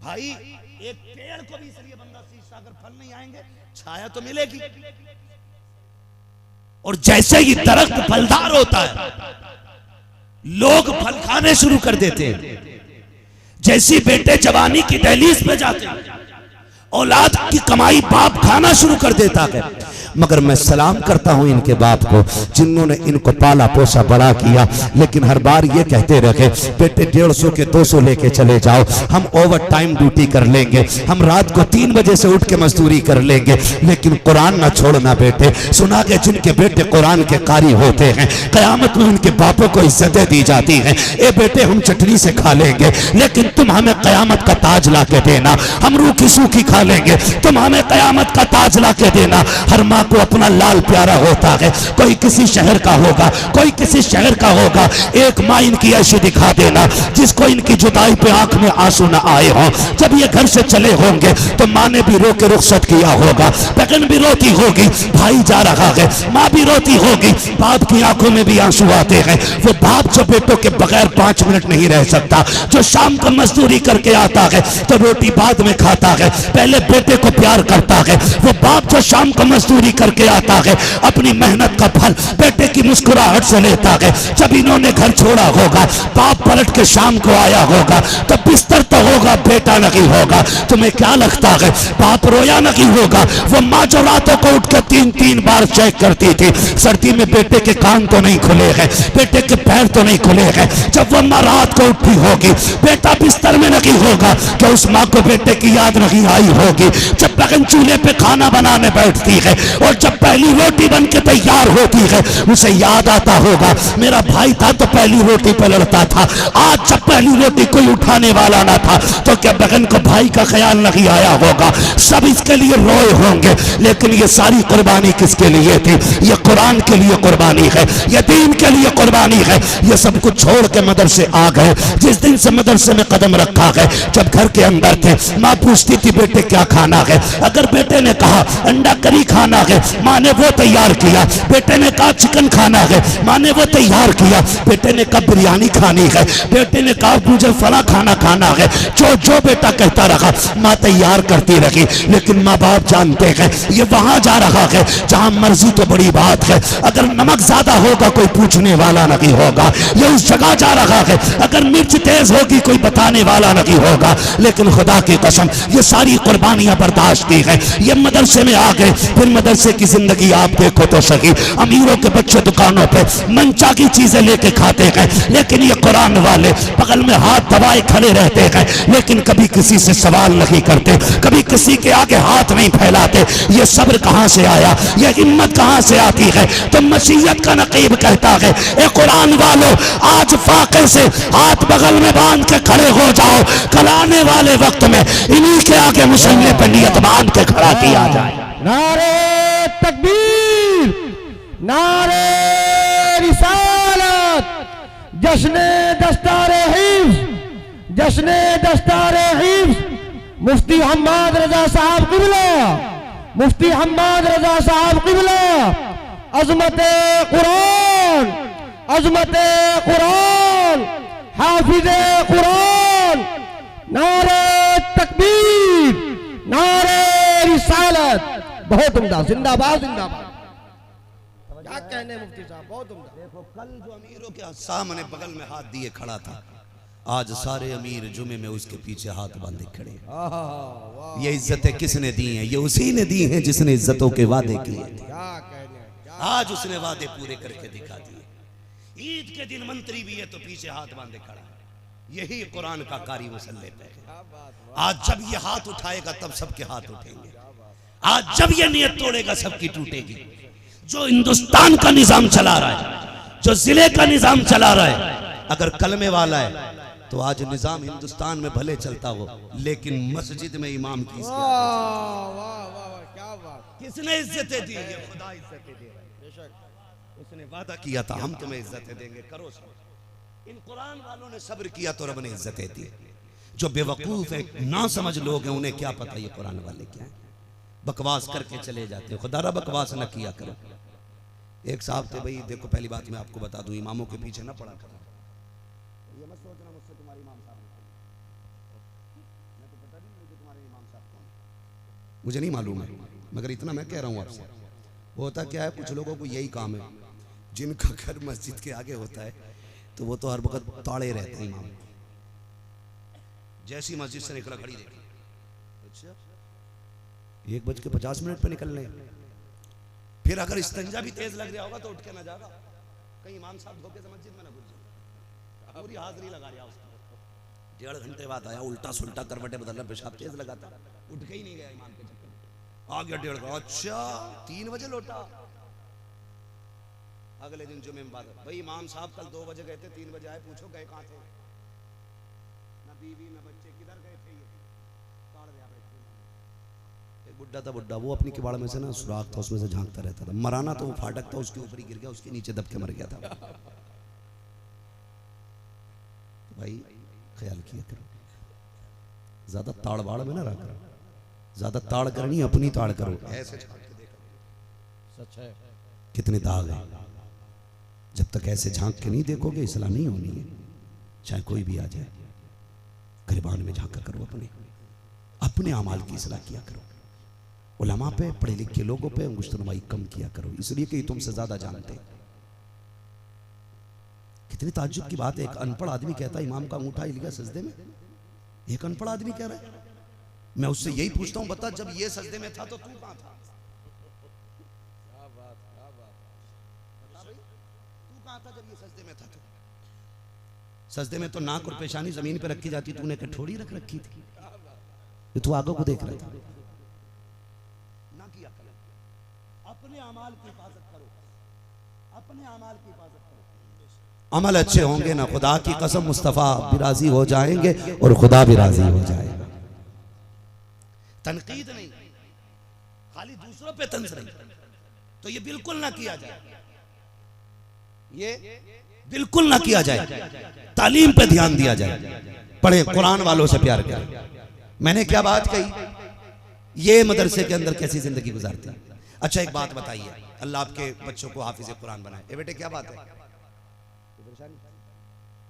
भाई एक पेड़ को भी इसलिए बंदा सींचता, अगर फल नहीं आएंगे छाया तो मिलेगी। और जैसे ही दरख्त फलदार होता है, लोग फल खाने शुरू कर देते हैं। जैसी बेटे जवानी की दहलीज पे जाते हैं, औलाद की कमाई बाप खाना शुरू कर देता है। मगर मैं सलाम करता हूं इनके बाप को जिन्होंने इनको पाला पोसा बड़ा किया, लेकिन हर बार ये कहते रहे बेटे 150 के 200 लेके चले जाओ, हम ओवर टाइम ड्यूटी कर लेंगे, हम रात को 3 बजे से उठ के मजदूरी कर लेंगे, लेकिन कुरान ना छोड़ना बेटे। सुना के जिनके बेटे कुरान के कारी होते हैं, कयामत में उनके बापों को इज्जतें दी जाती हैं। ए बेटे हम चटनी से खा लेंगे, लेकिन तुम हमें कयामत का ताज ला के देना। हम रूखी सूखी खा लेंगे, तुम हमें कयामत का ताज ला के देना। हर माँ को अपना लाल प्यारा होता है, कोई किसी शहर का होगा, कोई किसी शहर का होगा। एक माँ इनकी ऐसी दिखा देना जिसको इनकी जुदाई पे आंख में आंसू न आए हों। जब ये घर से चले होंगे तो माँ ने भी रो के रुखसत किया होगा, बहन भी रोती होगी, भाई जा रहा है, माँ भी रोती होगी, बाप की आंखों में भी आंसू आते हैं। वो बाप जो बेटों के बगैर 5 मिनट नहीं रह सकता, जो शाम को मजदूरी करके आता है तो रोटी बाद में खाता है, पहले बेटे को प्यार करता है। वो बाप जो शाम को मजदूरी करके आता है, अपनी मेहनत का फल बेटे की मुस्कुराहट से लेता है। जब इन्होंने घर छोड़ा होगा, बाप पलट के शाम को आया होगा, तो बिस्तर तो होगा, बेटा नहीं होगा। तुम्हें क्या लगता है बाप रोया नहीं होगा? वो माँ जो रातों को उठ के 3-3 बार चेक करती थी, सर्दी में बेटे के कान तो नहीं खुले हैं, बेटे के पैर तो नहीं खुले हैं। जब वो माँ रात को उठी होगी, बेटा बिस्तर में नहीं होगा, क्या उस माँ को बेटे की याद नहीं आई होगी? जब बहन चूल्हे पे खाना बनाने बैठती है और जब पहली रोटी बन के तैयार होती है, उसे याद आता होगा मेरा भाई था तो पहली रोटी पे लड़ता था, आज जब पहली रोटी कोई उठाने वाला ना था तो क्या बहन को भाई का ख्याल नहीं आया होगा? सब इसके लिए रोए होंगे, लेकिन ये सारी कुर्बानी किसके लिए थी? ये कुरान के लिए कुर्बानी है, ये दीन के लिए कुर्बानी है। ये सब कुछ छोड़ के मदरसे आ गए। जिस दिन से मदरसे में कदम रखा है, जब घर के अंदर थे, माँ पूछती थी बेटे क्या खाना है? अगर बेटे ने कहा अंडा करी खाना है, माँ ने वो तैयार किया। बेटे ने कहा चिकन खाना है, माँ ने वो तैयार किया। बेटे ने कहा बिरयानी खानी है, बेटे ने कहा मुझे फला खाना है। जो जो बेटा कहता रहा, माँ तैयार करती रही। लेकिन माँ बाप जानते हैं ये वहां जा रहा है जहां मर्जी तो बड़ी बात है, अगर नमक ज्यादा होगा कोई पूछने वाला नहीं होगा। ये उस जगह जा रहा है, अगर मिर्च तेज होगी कोई बताने वाला नहीं होगा। लेकिन खुदा की कसम ये सारी कुर्बानियां बर्दाश्त की है। ये मदरसे में आ गए, फिर मदरसे की जिंदगी आप देखो तो सही। अमीरों के बच्चे दुकानों पे मनचा की चीजें लेके खाते हैं, लेकिन ये कुरान वाले बगल में हाथ दबाए खड़े रहते हैं, लेकिन कभी किसी से सवाल नहीं करते, कभी किसी के आगे हाथ नहीं फैलाते। ये सब्र कहां से आया? ये हिम्मत कहां से आती है? तो मसीहत का नकीब कहता है ए कुरान वालों, आज फाके से हाथ बगल में बांध के खड़े हो जाओ, कल आने वाले वक्त में इन्हीं के आगे मुसल्ले पर नियत बांध के खड़ा किया जाए। नारे तकबीर, नारे रिसालत, जश्ने दस्तारे हिफ्ज़, जश्ने दस्तारे हिफ्ज़। मुफ्ती हम्माद रजा साहब क़िबला, मुफ्ती हम्माद रजा साहब क़िबला, अज़मते कुरान, अज़मते कुरान, हाफिज़े कुरान। नारे तकबीर, नारे रिसालत। बहुत उम्दा, जिंदाबाद जिंदाबाद। क्या कहने मुफ्ती साहब, बहुत उम्दा। देखो कल जो अमीरों के सामने बगल में हाथ दिए खड़ा था, आज सारे अमीर जुमे में उसके पीछे हाथ बांधे खड़े। ये इज्जतें किसने दी हैं? ये उसी ने दी हैं जिसने इज्जतों के वादे किए थे। क्या कहने, आज उसने वादे पूरे करके दिखा दिए। ईद के दिन मंत्री भी है तो पीछे हाथ बांधे खड़ा। यही कुरान का कारी मुसल्ले पे है। आज जब ये हाथ उठाएगा तब सबके हाथ उठेंगे। आज जब ये नियत तोड़ेगा सबकी टूटेगी। जो हिंदुस्तान का निजाम चला रहा है, जो जिले का निजाम चला रहा है, अगर कलमे वाला है तो आज निजाम हिंदुस्तान में भले चलता हो, लेकिन मस्जिद में इमाम की वाह वाह वाह वाह, क्या बात। किसने इज्जतें दी? ये खुदा इज्जतें दे रहा है। बेशक उसने वादा किया था हम तुम्हें इज्जतें देंगे, करो सब्र। इन कुरान वालों ने सब्र किया तो रब ने इज्जतें दी। जो बेवकूफ है, ना समझ लोग हैं, उन्हें क्या पता ये कुरान वाले क्या है। बकवास करके चले जाते हैं। खुदा बकवास न किया करो। एक साहब थे, भाई देखो पहली बात मैं आपको बता दूं, इमामों के पीछे ना पड़ा करो। ये मत सोचना मुझसे तुम्हारे इमाम साहब, मैं तो पता नहीं मुझे तुम्हारे इमाम साहब कौन है, मुझे नहीं मालूम है, मगर इतना मैं कह रहा हूँ आपसे। होता क्या है, कुछ लोगों को यही काम है, जिनका घर मस्जिद के आगे होता है तो वो तो हर वक्त ताड़े रहते हैं इमाम। जैसी मस्जिद से निकला खड़ी देखी, अच्छा 1:50 पे निकलने, फिर अगर इस्तंजा भी तेज लग रहा होगा तो उठ के ना जाएगा, कहीं इमाम साहब धोखे से मस्जिद में ना घुस जाए। पूरी हाजिरी लगा रहा उसको। 1.5 घंटे बाद आया, उल्टा सुल्टा करवटे बदलना, पेशाब तेज लगाता, उठ के ही नहीं गया इमाम के चक्कर में। आ गया 1:30 का, अच्छा 3 बजे लौटा। अगले दिन जुमे में बात, भाई इमाम साहब कल 2 बजे गए थे, 3 बजे आए, पूछो गए कहाँ थे? ना बीवी ना बच्चे, किधर गए थे? ये ताड़ दिया। एक बुड्ढा था, बुड्ढा, वो अपनी किवाड़ में से ना सुराख था, उसमें से झांकता रहता था। मराना तो वो फाटक था, उसके ऊपर ही गिर गया, उसके नीचे दब के मर गया था। तो भाई ख्याल किया करो, ज्यादा ताड़ बाड़ में ना रहा करो। ज्यादा ताड़ करनी, अपनी ताड़ करो। ऐसे झांक के देखो, सच है। कितने दाग हैं। जब तक ऐसे झांक के नहीं देखोगे, इस्लाह नहीं होनी है। चाहे कोई भी आ जाए, गिरबान में झांका करो, अपने अमाल की इस्लाह किया करो। उलमा पे, पढ़े लिखे लोगों पे अंगुश्तनवाई कम किया करो, इसलिए कि तुमसे ज्यादा जानते हैं। कितनी ताज्जुब की बात है, एक अनपढ़ आदमी कहता है इमाम का अंगूठा हिल गया सजदे में। एक अनपढ़ आदमी कह रहा है। मैं उससे यही पूछता हूं, बता जब ये सजदे में था तो तू कहां था? बता भाई, तू कहां था जब ये सजदे में था? तो सजदे में तो नाक और पेशानी जमीन पे रखी जाती, तूने कठोरी रख रखी थी, तू आगे को देख रहा था। ना किया करो, अपने अमाल की हिफाजत करो, अपने अमाल की हिफाजत करो। अमल अच्छे होंगे ना, खुदा की कसम मुस्तफा भी राजी हो जाएंगे और खुदा भी राजी हो जाएगा। तनकीद नहीं, खाली दूसरों पे तंज नहीं, तो ये बिल्कुल ना किया जाए, ये बिल्कुल ना किया जाए। तालीम पे ध्यान दिया जाए, पढ़े, कुरान वालों से प्यार करें। मैंने क्या बात कही, ये मदरसे के अंदर कैसी जिंदगी गुजारती है। अच्छा एक बात बताइए, अल्लाह आपके बच्चों को हाफिज कुरान बनाए। ए बेटे क्या बात है?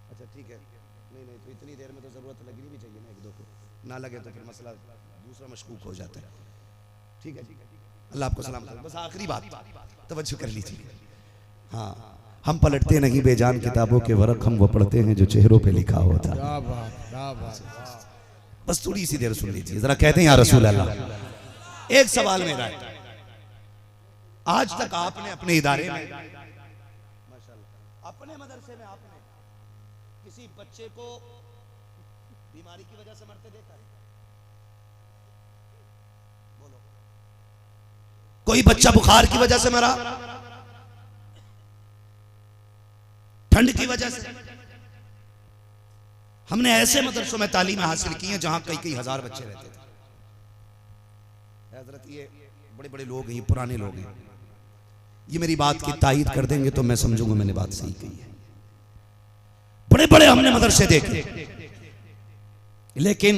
अच्छा ठीक है, नहीं नहीं तो इतनी देर में तो जरूरत लगनी भी चाहिए ना, एक दो को ना लगे तो फिर मसला दूसरा मशकूक हो जाता है। ठीक है, अल्लाह आपको सलाम करे। बस आखिरी बात तवज्जो कर लीजिए। हाँ, हम पलटते नहीं बेजान किताबों के वरक, हम वो पढ़ते हैं जो चेहरों पे लिखा होता। क्या बात, क्या बात। बस थोड़ी सी देर सुन लीजिए जरा। कहते हैं या रसूल अल्लाह, एक सवाल मेरा है, आज तक आपने अपने इदारे में, अपने मदरसे में आपने किसी बच्चे को बीमारी की वजह से मरते देखा है? बोलो, कोई बच्चा बुखार की वजह से मरा, ठंड की वजह से? हमने ऐसे मदरसों में तालीम हासिल की है जहां कई कई हजार बच्चे रहते थे। हजरत ये बड़े बड़े लोग हैं, ये पुराने लोग हैं, ये मेरी बात की तायीद कर देंगे तो मैं समझूंगा मैंने बात सही कही है। बड़े बड़े हमने मदरसे देखे, लेकिन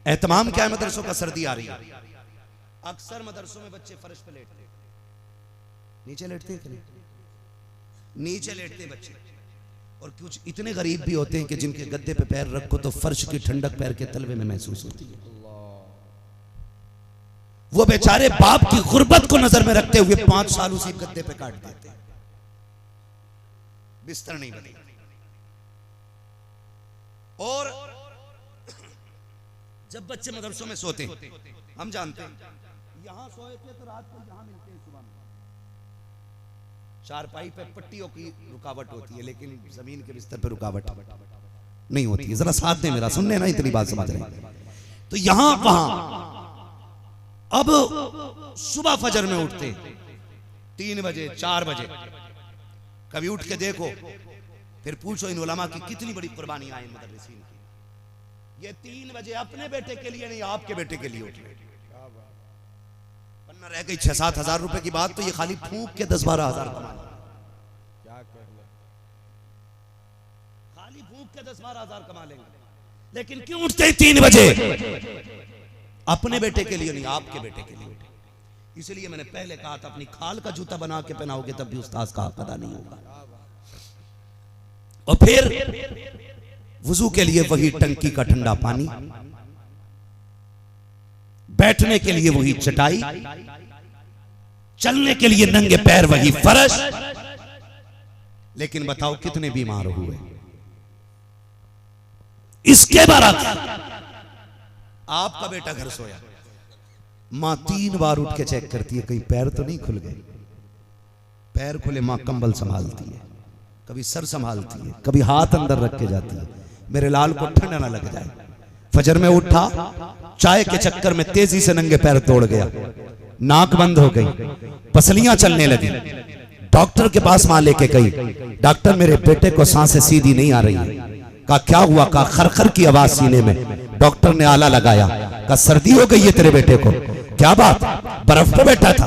एहतमाम क्या है मदरसों का? सर्दी आ रही है, अक्सर मदरसों में बच्चे फर्श पे लेटते, नीचे लेटते हैं कि नहीं? नीचे लेटते बच्चे, और कुछ इतने गरीब भी होते हैं कि जिनके गद्दे पे पैर रखो तो फर्श की ठंडक पैर के तलवे में महसूस होती है। वो बेचारे बाप की गुर्बत को नजर में रखते हुए 5 साल उसी गद्दे पे काट देते, बिस्तर नहीं बदला। और जब बच्चे मदरसों में सोते हैं, हम जानते हैं यहां सोए थे तो रात को यहां मिलते हैं सुबह में। चारपाई पे पट्टियों की रुकावट होती है, लेकिन जमीन के बिस्तर पे रुकावट नहीं होती है। जरा साथ दे मेरा, सुनने ना, इतनी बात समझ रहे हैं। तो यहां वहां अब सुबह फजर में उठते 3 बजे 4 बजे, कभी उठ के देखो, फिर पूछो इन उलमा की कितनी बड़ी कुर्बानी आई मुदर्रिसीन की। ये 3 बजे अपने बेटे के लिए नहीं, आपके बेटे के लिए उठ रहे। वरना रह गई 6-7 हजार रुपए की बात, तो ये खाली फूंक के 10-12 हजार कमा लेंगे। क्या कहना, खाली फूंक के 10-12 हजार कमा लेंगे। लेकिन क्यों उठते 3 बजे? अपने बेटे के लिए नहीं, आपके बेटे के लिए उठे। इसलिए मैंने पहले कहा था, अपनी खाल का जूता बना के पहनाओगे तब भी उस्ताद का हक अदा नहीं होगा। और फिर वुजू के लिए वही टंकी का ठंडा पानी, बैठने के लिए वही चटाई, चलने के लिए नंगे पैर वही फर्श। लेकिन बताओ कितने बीमार हुए इसके बरक्स। आपका बेटा घर सोया, मां 3 बार उठ के चेक करती है कहीं पैर तो नहीं खुल गए। पैर खुले मां कंबल संभालती है, कभी सर संभालती है, कभी हाथ अंदर रख के जाती है, मेरे लाल को ठंडा ना लग जाए। फजर में उठा, चाय के चक्कर में तेजी से नंगे पैर तोड़ गया, नाक बंद हो गई, पसलियां चलने लगी। डॉक्टर के पास मां लेके गई, डॉक्टर मेरे बेटे को सांसें सीधी नहीं आ रही है। कहा क्या हुआ? कहा खरखर की आवाज सीने में। डॉक्टर ने आला लगाया, कहा सर्दी हो गई है तेरे बेटे को। क्या बात? बर्फ पे बैठा था।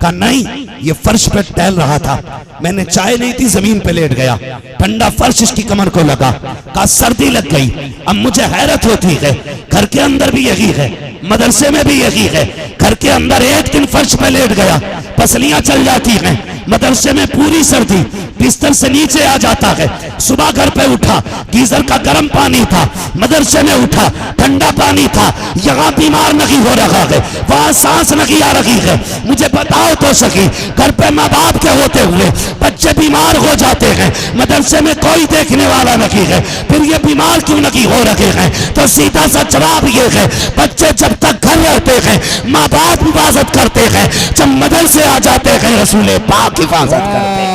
कहा नहीं, ये फर्श पे टहल रहा था, मैंने चाय नहीं थी, जमीन पे लेट गया, ठंडा फर्श इसकी कमर को लगा। कहा सर्दी लग गई। अब मुझे हैरत होती है, घर के अंदर भी यही है, मदरसे में भी यही है। घर के अंदर एक दिन फर्श पे लेट गया, पसलियां चल जाती हैं, मदरसे में पूरी सर्दी, बिस्तर से नीचे आ जाता है। सुबह घर पे उठा, गीजर का गर्म पानी था, मदरसे में उठा, ठंडा पानी था। यहाँ बीमार नहीं हो रहा है, वहां सांस नहीं आ रही है। मुझे बताओ तो सही, घर पे माँ बाप के होते हुए बच्चे बीमार हो जाते हैं, मदरसे में कोई देखने वाला नहीं है, फिर ये बीमार क्यों नहीं हो रहे हैं? तो सीधा सा जवाब ये है, बच्चे जब तक घर रहते हैं माँ बाप हिफाजत करते हैं, जब मदरसे आ जाते हैं रसूल पाक हिफाजत करते हैं।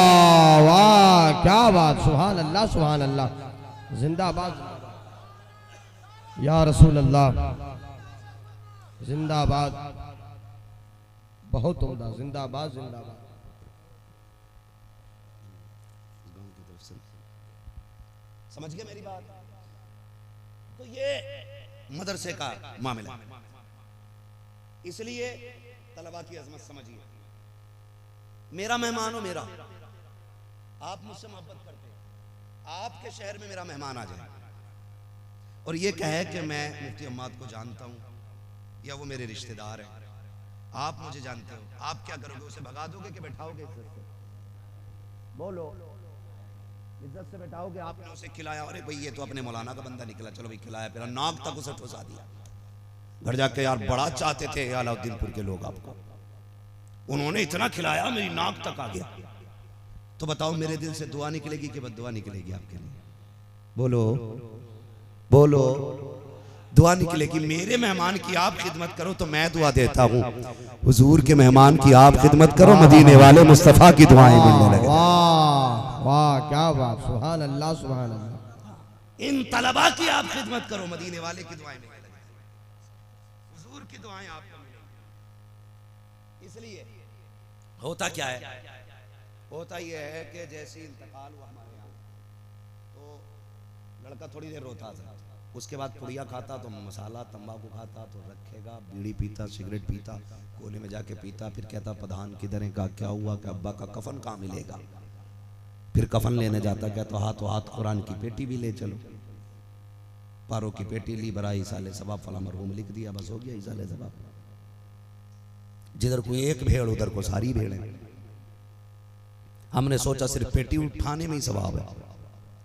वाह क्या बात, सुभान अल्लाह सुभान अल्लाह, जिंदाबाद या रसूल अल्लाह, जिंदाबाद, बहुत उम्दा, जिंदाबाद जिंदाबाद। समझ गए मेरी बात? तो ये मदरसे का मामला, इसलिए तलबा की अजमत समझिए। मेरा मेहमान हो, मेरा, आप मुझसे मोहब्बत करते हैं, आपके शहर में मेरा मेहमान आ जाए और ये कहे कि मैं मुफ्ती अम्माद को जानता हूं या वो मेरे रिश्तेदार हैं, आप मुझे जानते हो, आप क्या करोगे? उसे भगा दोगे कि बैठाओगे? इज्जत से बोलो, इज्जत से बैठाओगे? आपने उसे खिलाया, अरे भाई ये तो अपने मौलाना का बंदा निकला, चलो भाई खिलाया, फिर नाक तक उसे ठुसा दिया। घर जाके यार बड़ा चाहते थे अलाउद्दीनपुर के लोग आपको, उन्होंने इतना खिलाया मेरी नाक तक आ गया। तो बताओ मेरे दिल से दुआ निकलेगी कि बद्दुआ निकलेगी आपके लिए? बोलो बोलो, दुआ निकलेगी। मेरे मेहमान की आप खिदमत करो तो मैं दुआ देता हूँ, हुजूर के मेहमान की आप खिदमत करो, मदीने वाले मुस्तफा की दुआएं मिलने लगे। वाह वाह क्या बात, सुभान अल्लाह सुभान अल्लाह। इन तलबा की आप खिदमत करो, मदीने वाले की दुआएं मिलने लगे, हुजूर की दुआएं आपको मिलेंगी। इसलिए होता क्या है? होता यह है कि जैसे इंतकाल हुआ हमारे यहाँ, तो लड़का थोड़ी देर रोता था, उसके बाद पुड़िया खाता तो मसाला तंबाकू खाता तो रखेगा, बीड़ी पीता, सिगरेट पीता, कोने में जाके पीता, फिर कहता प्रधान किधर है? का क्या हुआ? कि अब्बा का कफन कहाँ मिलेगा? फिर कफन लेने जाता, कहता हाथों हाथ कुरान की पेटी भी ले चलो, पारों की पेटी ली, बराई साले सबाब फला मरहूम लिख दिया, बस हो गया साले सबाब। जिधर कोई एक भेड़ उधर को सारी भेड़ है। हमने सोचा सिर्फ पेटी उठाने में ही सवाब है।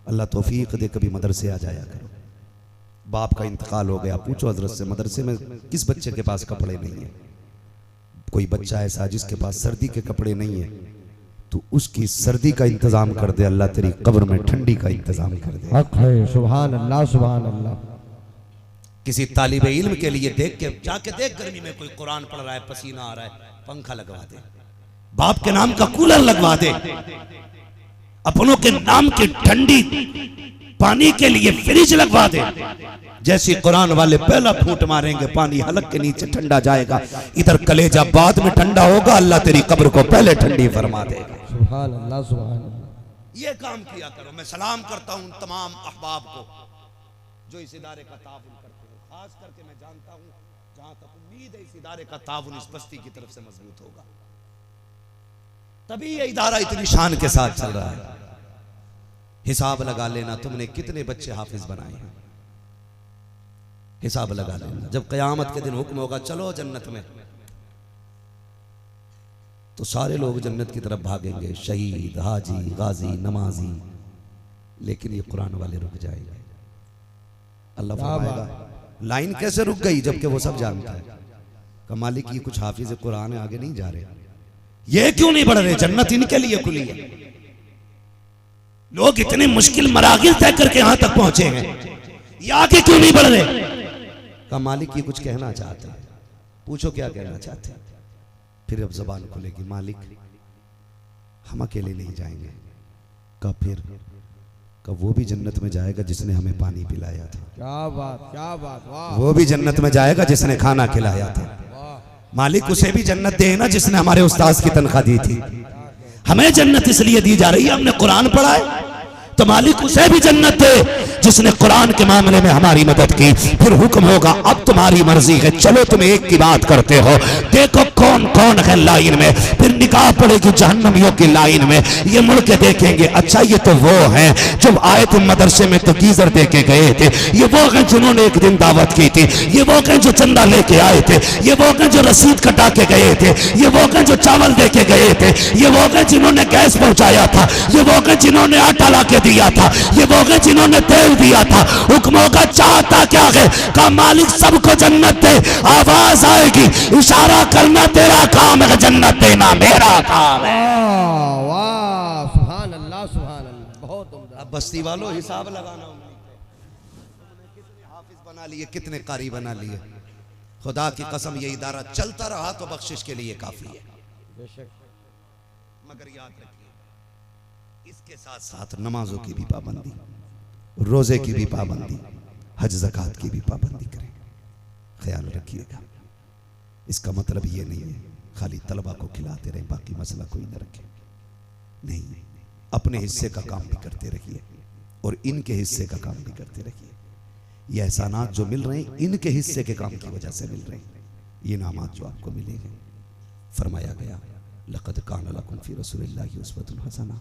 अल्लाह तौफीक दे कभी मदरसे आ जाया करो। बाप का इंतकाल हो गया, पूछो हजरत से मदरसे में किस बच्चे के पास कपड़े नहीं है? कोई बच्चा ऐसा जिसके पास सर्दी के कपड़े नहीं है, तो उसकी सर्दी का इंतजाम कर दे, अल्लाह तेरी कब्र में ठंडी का इंतजाम कर दे। हक है, सुभान अल्लाह सुभान अल्लाह। किसी तालिब इल्म के लिए देख के जाके देख, गर्मी में कोई कुरान पढ़ रहा है, पसीना आ रहा है, पंखा लगवा दे, बाप के नाम का कूलर लगवा दे, अपनों के नाम की ठंडी पानी के लिए फ्रिज लगवा दे। जैसे कुरान वाले पहला फूट मारेंगे, पानी हलक के नीचे ठंडा जाएगा, इधर कलेजा बाद में ठंडा होगा, अल्लाह तेरी कब्र को पहले ठंडी फरमा देगा। सुभान अल्लाह सुभान अल्लाह। ये काम किया करो। मैं सलाम करता हूं तमाम अहबाब को जो इस इदारे का ताउन करते हैं, खास करके मैं जानता हूं जहां तक उम्मीद है इस इदारे का ताउन इस बस्ती की तरफ से मजबूत होगा, तभी ये इदारा इतनी शान के साथ चल रहा है। हिसाब लगा लेना तुमने कितने बच्चे हाफिज बनाए हैं, हिसाब लगा लेना। जब क़यामत के दिन हुक्म होगा चलो जन्नत में, तो सारे लोग जन्नत की तरफ भागेंगे, शहीद, हाजी, गाजी, नमाजी, लेकिन ये कुरान वाले रुक जाएंगे। अल्लाह फरमाएगा लाइन कैसे रुक गई, जबकि वो सब जानता है कि मालिक ये कुछ हाफिज कुरान आगे नहीं जा रहे, ये क्यों नहीं बढ़ रहे, जन्नत इनके लिए खुली है। लोग इतने मुश्किल मरागिल तय करके यहां तक पहुंचे हैं, ये आगे क्यों नहीं बढ़ रहे। का मालिक ये कुछ कहना चाहते हैं, पूछो क्या कहना चाहते हैं। फिर अब जबान खुलेगी, मालिक हम अकेले नहीं जाएंगे। कब फिर कब वो भी जन्नत में जाएगा जिसने हमें पानी पिलाया था। क्या बात क्या बात, वाह। वो भी जन्नत में जाएगा जिसने खाना खिलाया था। मालिक उसे भी जन्नत दे ना जिसने हमारे उस्ताद की तनख्वाह दी थी। हमें जन्नत इसलिए दी जा रही है हमने कुरान पढ़ा है, तो मालिक उसे भी जन्नत दे जिसने कुरान के मामले में हमारी मदद की। फिर हुक्म होगा अब तुम्हारी मर्जी है, चलो तुम एक की बात करते हो, देखो कौन कौन है लाइन में। फिर निगाह पड़ेगी जहन्नमियों की लाइन में, ये मुड़ के देखेंगे, अच्छा ये तो वो हैं जब आए थे मदरसे में तो गीजर दे के गए थे, ये वो हैं जिन्होंने एक दिन दावत की थी, ये वो हैं जो चंदा लेके आए थे, ये वो हैं जो रसीद कटा के गए थे, ये वो हैं जो चावल दे के गए थे, ये वो हैं जिन्होंने गैस पहुंचाया था, ये वो हैं जिन्होंने आटा ला के दिया था, ये वो हैं जिन्होंने तेल दिया था। हुक्मों का चाहता क्या है, का मालिक सबको जन्नत दे। आवाज आएगी, इशारा करना तेरा काम है, जन्नत देना मेरा काम है। वाह सुभान अल्लाह सुभान अल्लाह, बहुत उम्दा। अब बस्ती वालों हिसाब लगाना, कितने हाफिज बना लिए, कितने कारी बना लिए। खुदा की कसम ये इदारा चलता रहा तो बख्शिश के लिए काफी है, बेशक। मगर याद रखिए इसके साथ साथ नमाजों की भी पाबंदी, रोजे की भी पाबंदी, हज ज़कात की भी पाबंदी करें, ख्याल रखिएगा। इसका मतलब ये नहीं है खाली तलबा को खिलाते रहे, बाकी मसला कोई न रखे, नहीं, अपने हिस्से का काम भी करते रहिए और इनके हिस्से का काम भी करते रहिए। ये एहसानात जो मिल रहे हैं इनके हिस्से के काम की वजह से मिल रहे हैं, ये इनामात जो आपको मिलेंगे। फरमाया गया लक़द कान लकुम फ़ी रसूलिल्लाहि उस्वतुन हसना,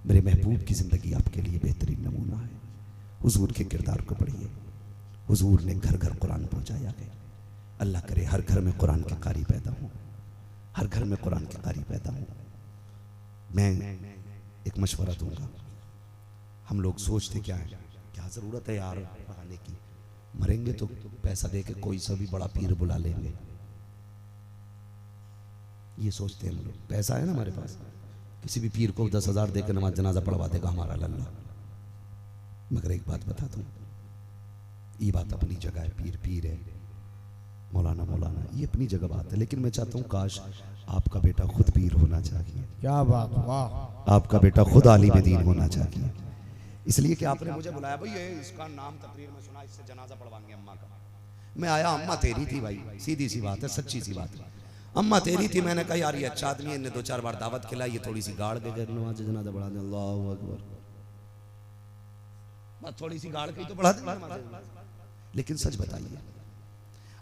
मेरे महबूब की ज़िंदगी आपके लिए बेहतरीन नमूना है। हुजूर के किरदार को पढ़िए, हुजूर ने घर घर कुरान पहुंचाया है। अल्लाह करे हर घर में कुरान के कारी पैदा हो, हर घर में कुरान के कारी पैदा हो। मैं एक मशवरा दूंगा, हम लोग सोचते क्या है, क्या ज़रूरत है यार पढ़ाने की, मरेंगे तो पैसा दे के कोई सा भी बड़ा पीर बुला लेंगे, ये सोचते हैं हम लोग। पैसा है ना हमारे पास, किसी भी पीर को 10,000 दे के नमाज जनाजा पढ़वा देगा हमारा लल्ला। मगर एक बात बता दूं, ये बात अपनी जगह है, पीर पीर है, मौलाना मौलाना, ये अपनी जगह बात है। लेकिन मैं चाहता हूँ काश आपका बेटा खुद पीर होना चाहिए। क्या बात, वाह। आपका बेटा खुद आलिम दीन होना चाहिए, इसलिए कि आपने मुझे बुलाया, भाई ये इसका नाम तकरीर में सुना, इससे जनाजा पढ़वाएंगे अम्मा का। मैं आया, अम्मा तेरी थी भाई, सीधी सी बात है, सच्ची सी बात है, अम्मा तेरी थी। मैंने कहा यार ये अच्छा आदमी है, इन्हें 2-4 बार दावत खिलाई, ये थोड़ी सी गाड़ के नमाज जनाजा पढ़ा दे। अल्लाहू अकबर, थोड़ी सी गाड़ के तो बढ़ा दे। लेकिन सच बताइए,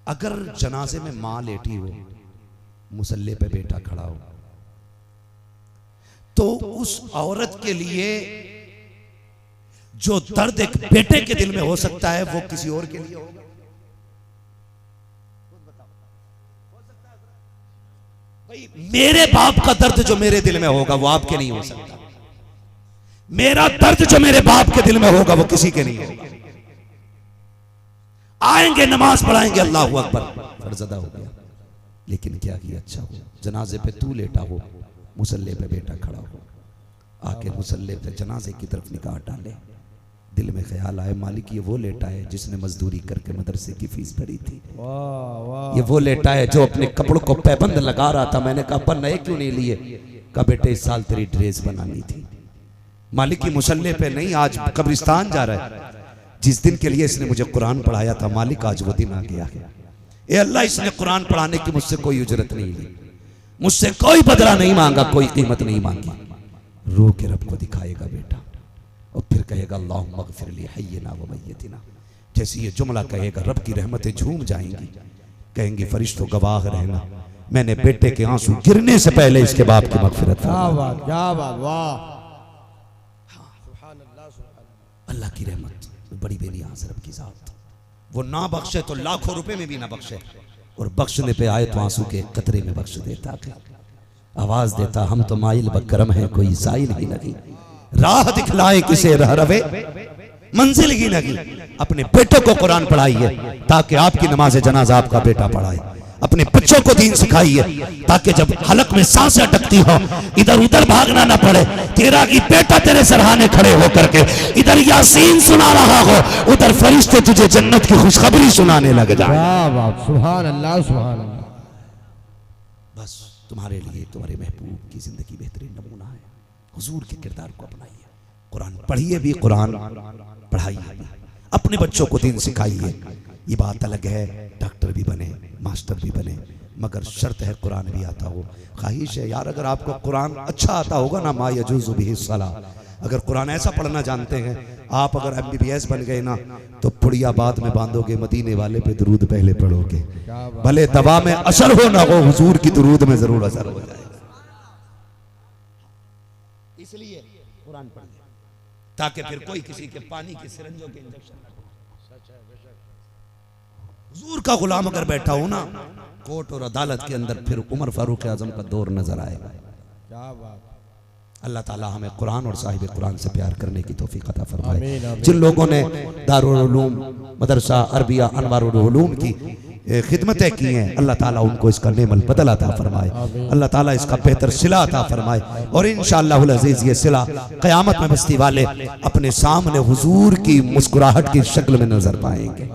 अगर जनाजे में माँ लेटी हो, मुसल्ले पे बेटा खड़ा हो, तो उस औरत के लिए जो दर्द एक बेटे के दिल में हो सकता है वो किसी और के लिए होगा। भाई मेरे बाप का दर्द जो मेरे दिल में होगा वो आपके नहीं हो सकता, मेरा दर्द जो मेरे बाप के दिल में होगा वो किसी के नहीं होगा। आएंगे, नमाज पढ़ाएंगे, अल्लाहू अकबर, फर्ज अदा हो गया। लेकिन क्या ही अच्छा हो, जनाजे पे तू लेटा हो, मुसल्ले पे बेटा खड़ा हो, आके मुसल्ले पे जनाजे की तरफ निगाह डाले, दिल में ख्याल आए मालिक ये वो लेटा है जिसने मजदूरी करके मदरसे की फीस भरी थी, ये वो लेटा है जो अपने कपड़ों को पैबंद लगा रहा था। मैंने कहा पर नए क्यों नहीं लिए? कहा बेटे इस साल तेरी ड्रेस बनानी थी। मालिक की मुसल्ले पे नहीं, आज कब्रिस्तान जा रहा है। जिस दिन के लिए इसने मुझे कुरान पढ़ाया था मालिक आज वो दिन आ गया है। ए अल्लाह, इसने कुरान पढ़ाने की मुझसे कोई उजरत नहीं ली, मुझसे कोई बदला नहीं मांगा, कोई कीमत नहीं मांगी। रो के रब को दिखाएगा बेटा और फिर कहेगा अल्लाहुम्मा अग़फिर ली हय्यिना व मय्यितिना। जैसे ये जुमला कहेगा रब की रहमतें झूम जाएंगी, कहेंगे फरिश्तों गवाह रहना, मैंने बेटे के आंसू गिरने से पहले इसके बाप की मग़फ़िरत फरमाई। क्या बात, वाह। अल्लाह की रहमत बड़ी बेनियाज रब की जात, वो ना बख्शे तो लाखों रुपए में भी ना बख्शे, और बख्शने पे आए तो आंसू के कतरे में बख्श देता, आवाज देता हम तो माइल बकरम है कोई साइल ही नहीं, राह दिखलाए किसे रह रवे मंजिल ही नहीं। अपने बेटों को कुरान पढ़ाइए ताकि आपकी नमाज जनाजा आपका बेटा पढ़ाए, अपने बच्चों को दीन सिखाइए ताकि जब हलक में सांसें अटकती हो इधर उधर भागना ना पड़े, तेरा की बेटा तेरे सरहाने खड़े होकर के इधर यासीन सुना रहा हो, उधर फरिश्ते तुझे जन्नत की खुशखबरी सुनाने लग जाए। सुभान अल्लाह, सुभान अल्लाह। बस तुम्हारे लिए तुम्हारे महबूब की जिंदगी बेहतरीन नमूना है। हुजूर के किरदार को अपनाइए, कुरान पढ़िए भी, कुरान पढ़ाइए भी, अपने बच्चों को दीन सिखाइए। ये बात अलग है डॉक्टर भी बने, मास्टर भी बने, मगर शर्त है कुरान भी आता हो। ख्वाहिश है यार अगर आपको कुरान अच्छा आता होगा ना, मा यजूज़ु बिही सला, अगर कुरान ऐसा पढ़ना जानते हैं आप, अगर MBBS बन गए ना तो पुड़िया बाद में बांधोगे, मदीने वाले पे दुरूद पहले पढ़ोगे, भले दवा में असर हो ना हो, हुजूर की दुरूद में जरूर असर हो जाएगा। इसलिए कुरान पढ़िए ताकि फिर कोई किसी के पानी के सिरंजों के इंजेक्शन ना हो। हुजूर का गुलाम अगर बैठा हो ना कोर्ट और अदालत के अंदर, फिर उमर फारूक आजम का दौर नजर आएगा। क्या बात। अल्लाह ताला हमें कुरान और साहिब कुरान से प्यार करने की तौफीक अता फरमाए। जिन लोगों ने दारुल उलूम मदरसा अरबिया अनवारुल उलूम की खिदमतें की हैं, अल्लाह ताला उनको इसका नेमल बदल अता फरमाए, अल्लाह ताला इसका बेहतर सिला अता फरमाए, और इंशाअल्लाहुल अज़ीज़ ये सिला क़यामत में बस्ती वाले अपने सामने हुजूर की मुस्कुराहट की शक्ल में नजर पाएंगे,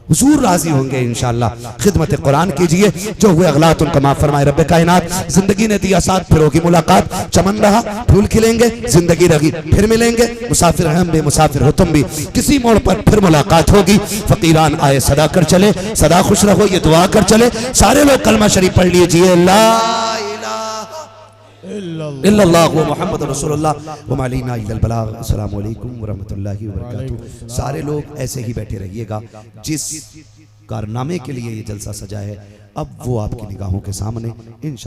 हुजूर राजी होंगे इंशाअल्लाह। खिदमत कुरान कीजिए, जो हुए अगलात उनका माफ फरमाए रब्बे कायनात। जिंदगी ने दिया साथ, फिर होगी मुलाकात, चमन रहा फूल खिलेंगे, जिंदगी रही फिर मिलेंगे, मुसाफिर हम भी मुसाफिर हो तुम भी, किसी मोड़ पर फिर मुलाकात होगी। फकीरान आए सदा कर चले, सदा खुश रहो ये दुआ कर चले। सारे लोग कलमा शरीफ पढ़ लीजिए, ला इल्लल्लाहु मुहम्मद रसूलुल्लाह व मा अलैना इल्लल बलाग। अस्सलामु अलैकुम व रहमतुल्लाहि व बरकातुहू। सारे लोग ऐसे ही बैठे रहिएगा, जिस कारनामे के लिए ये जलसा सजा है अब वो आपकी निगाहों के सामने इंशाअल्लाह।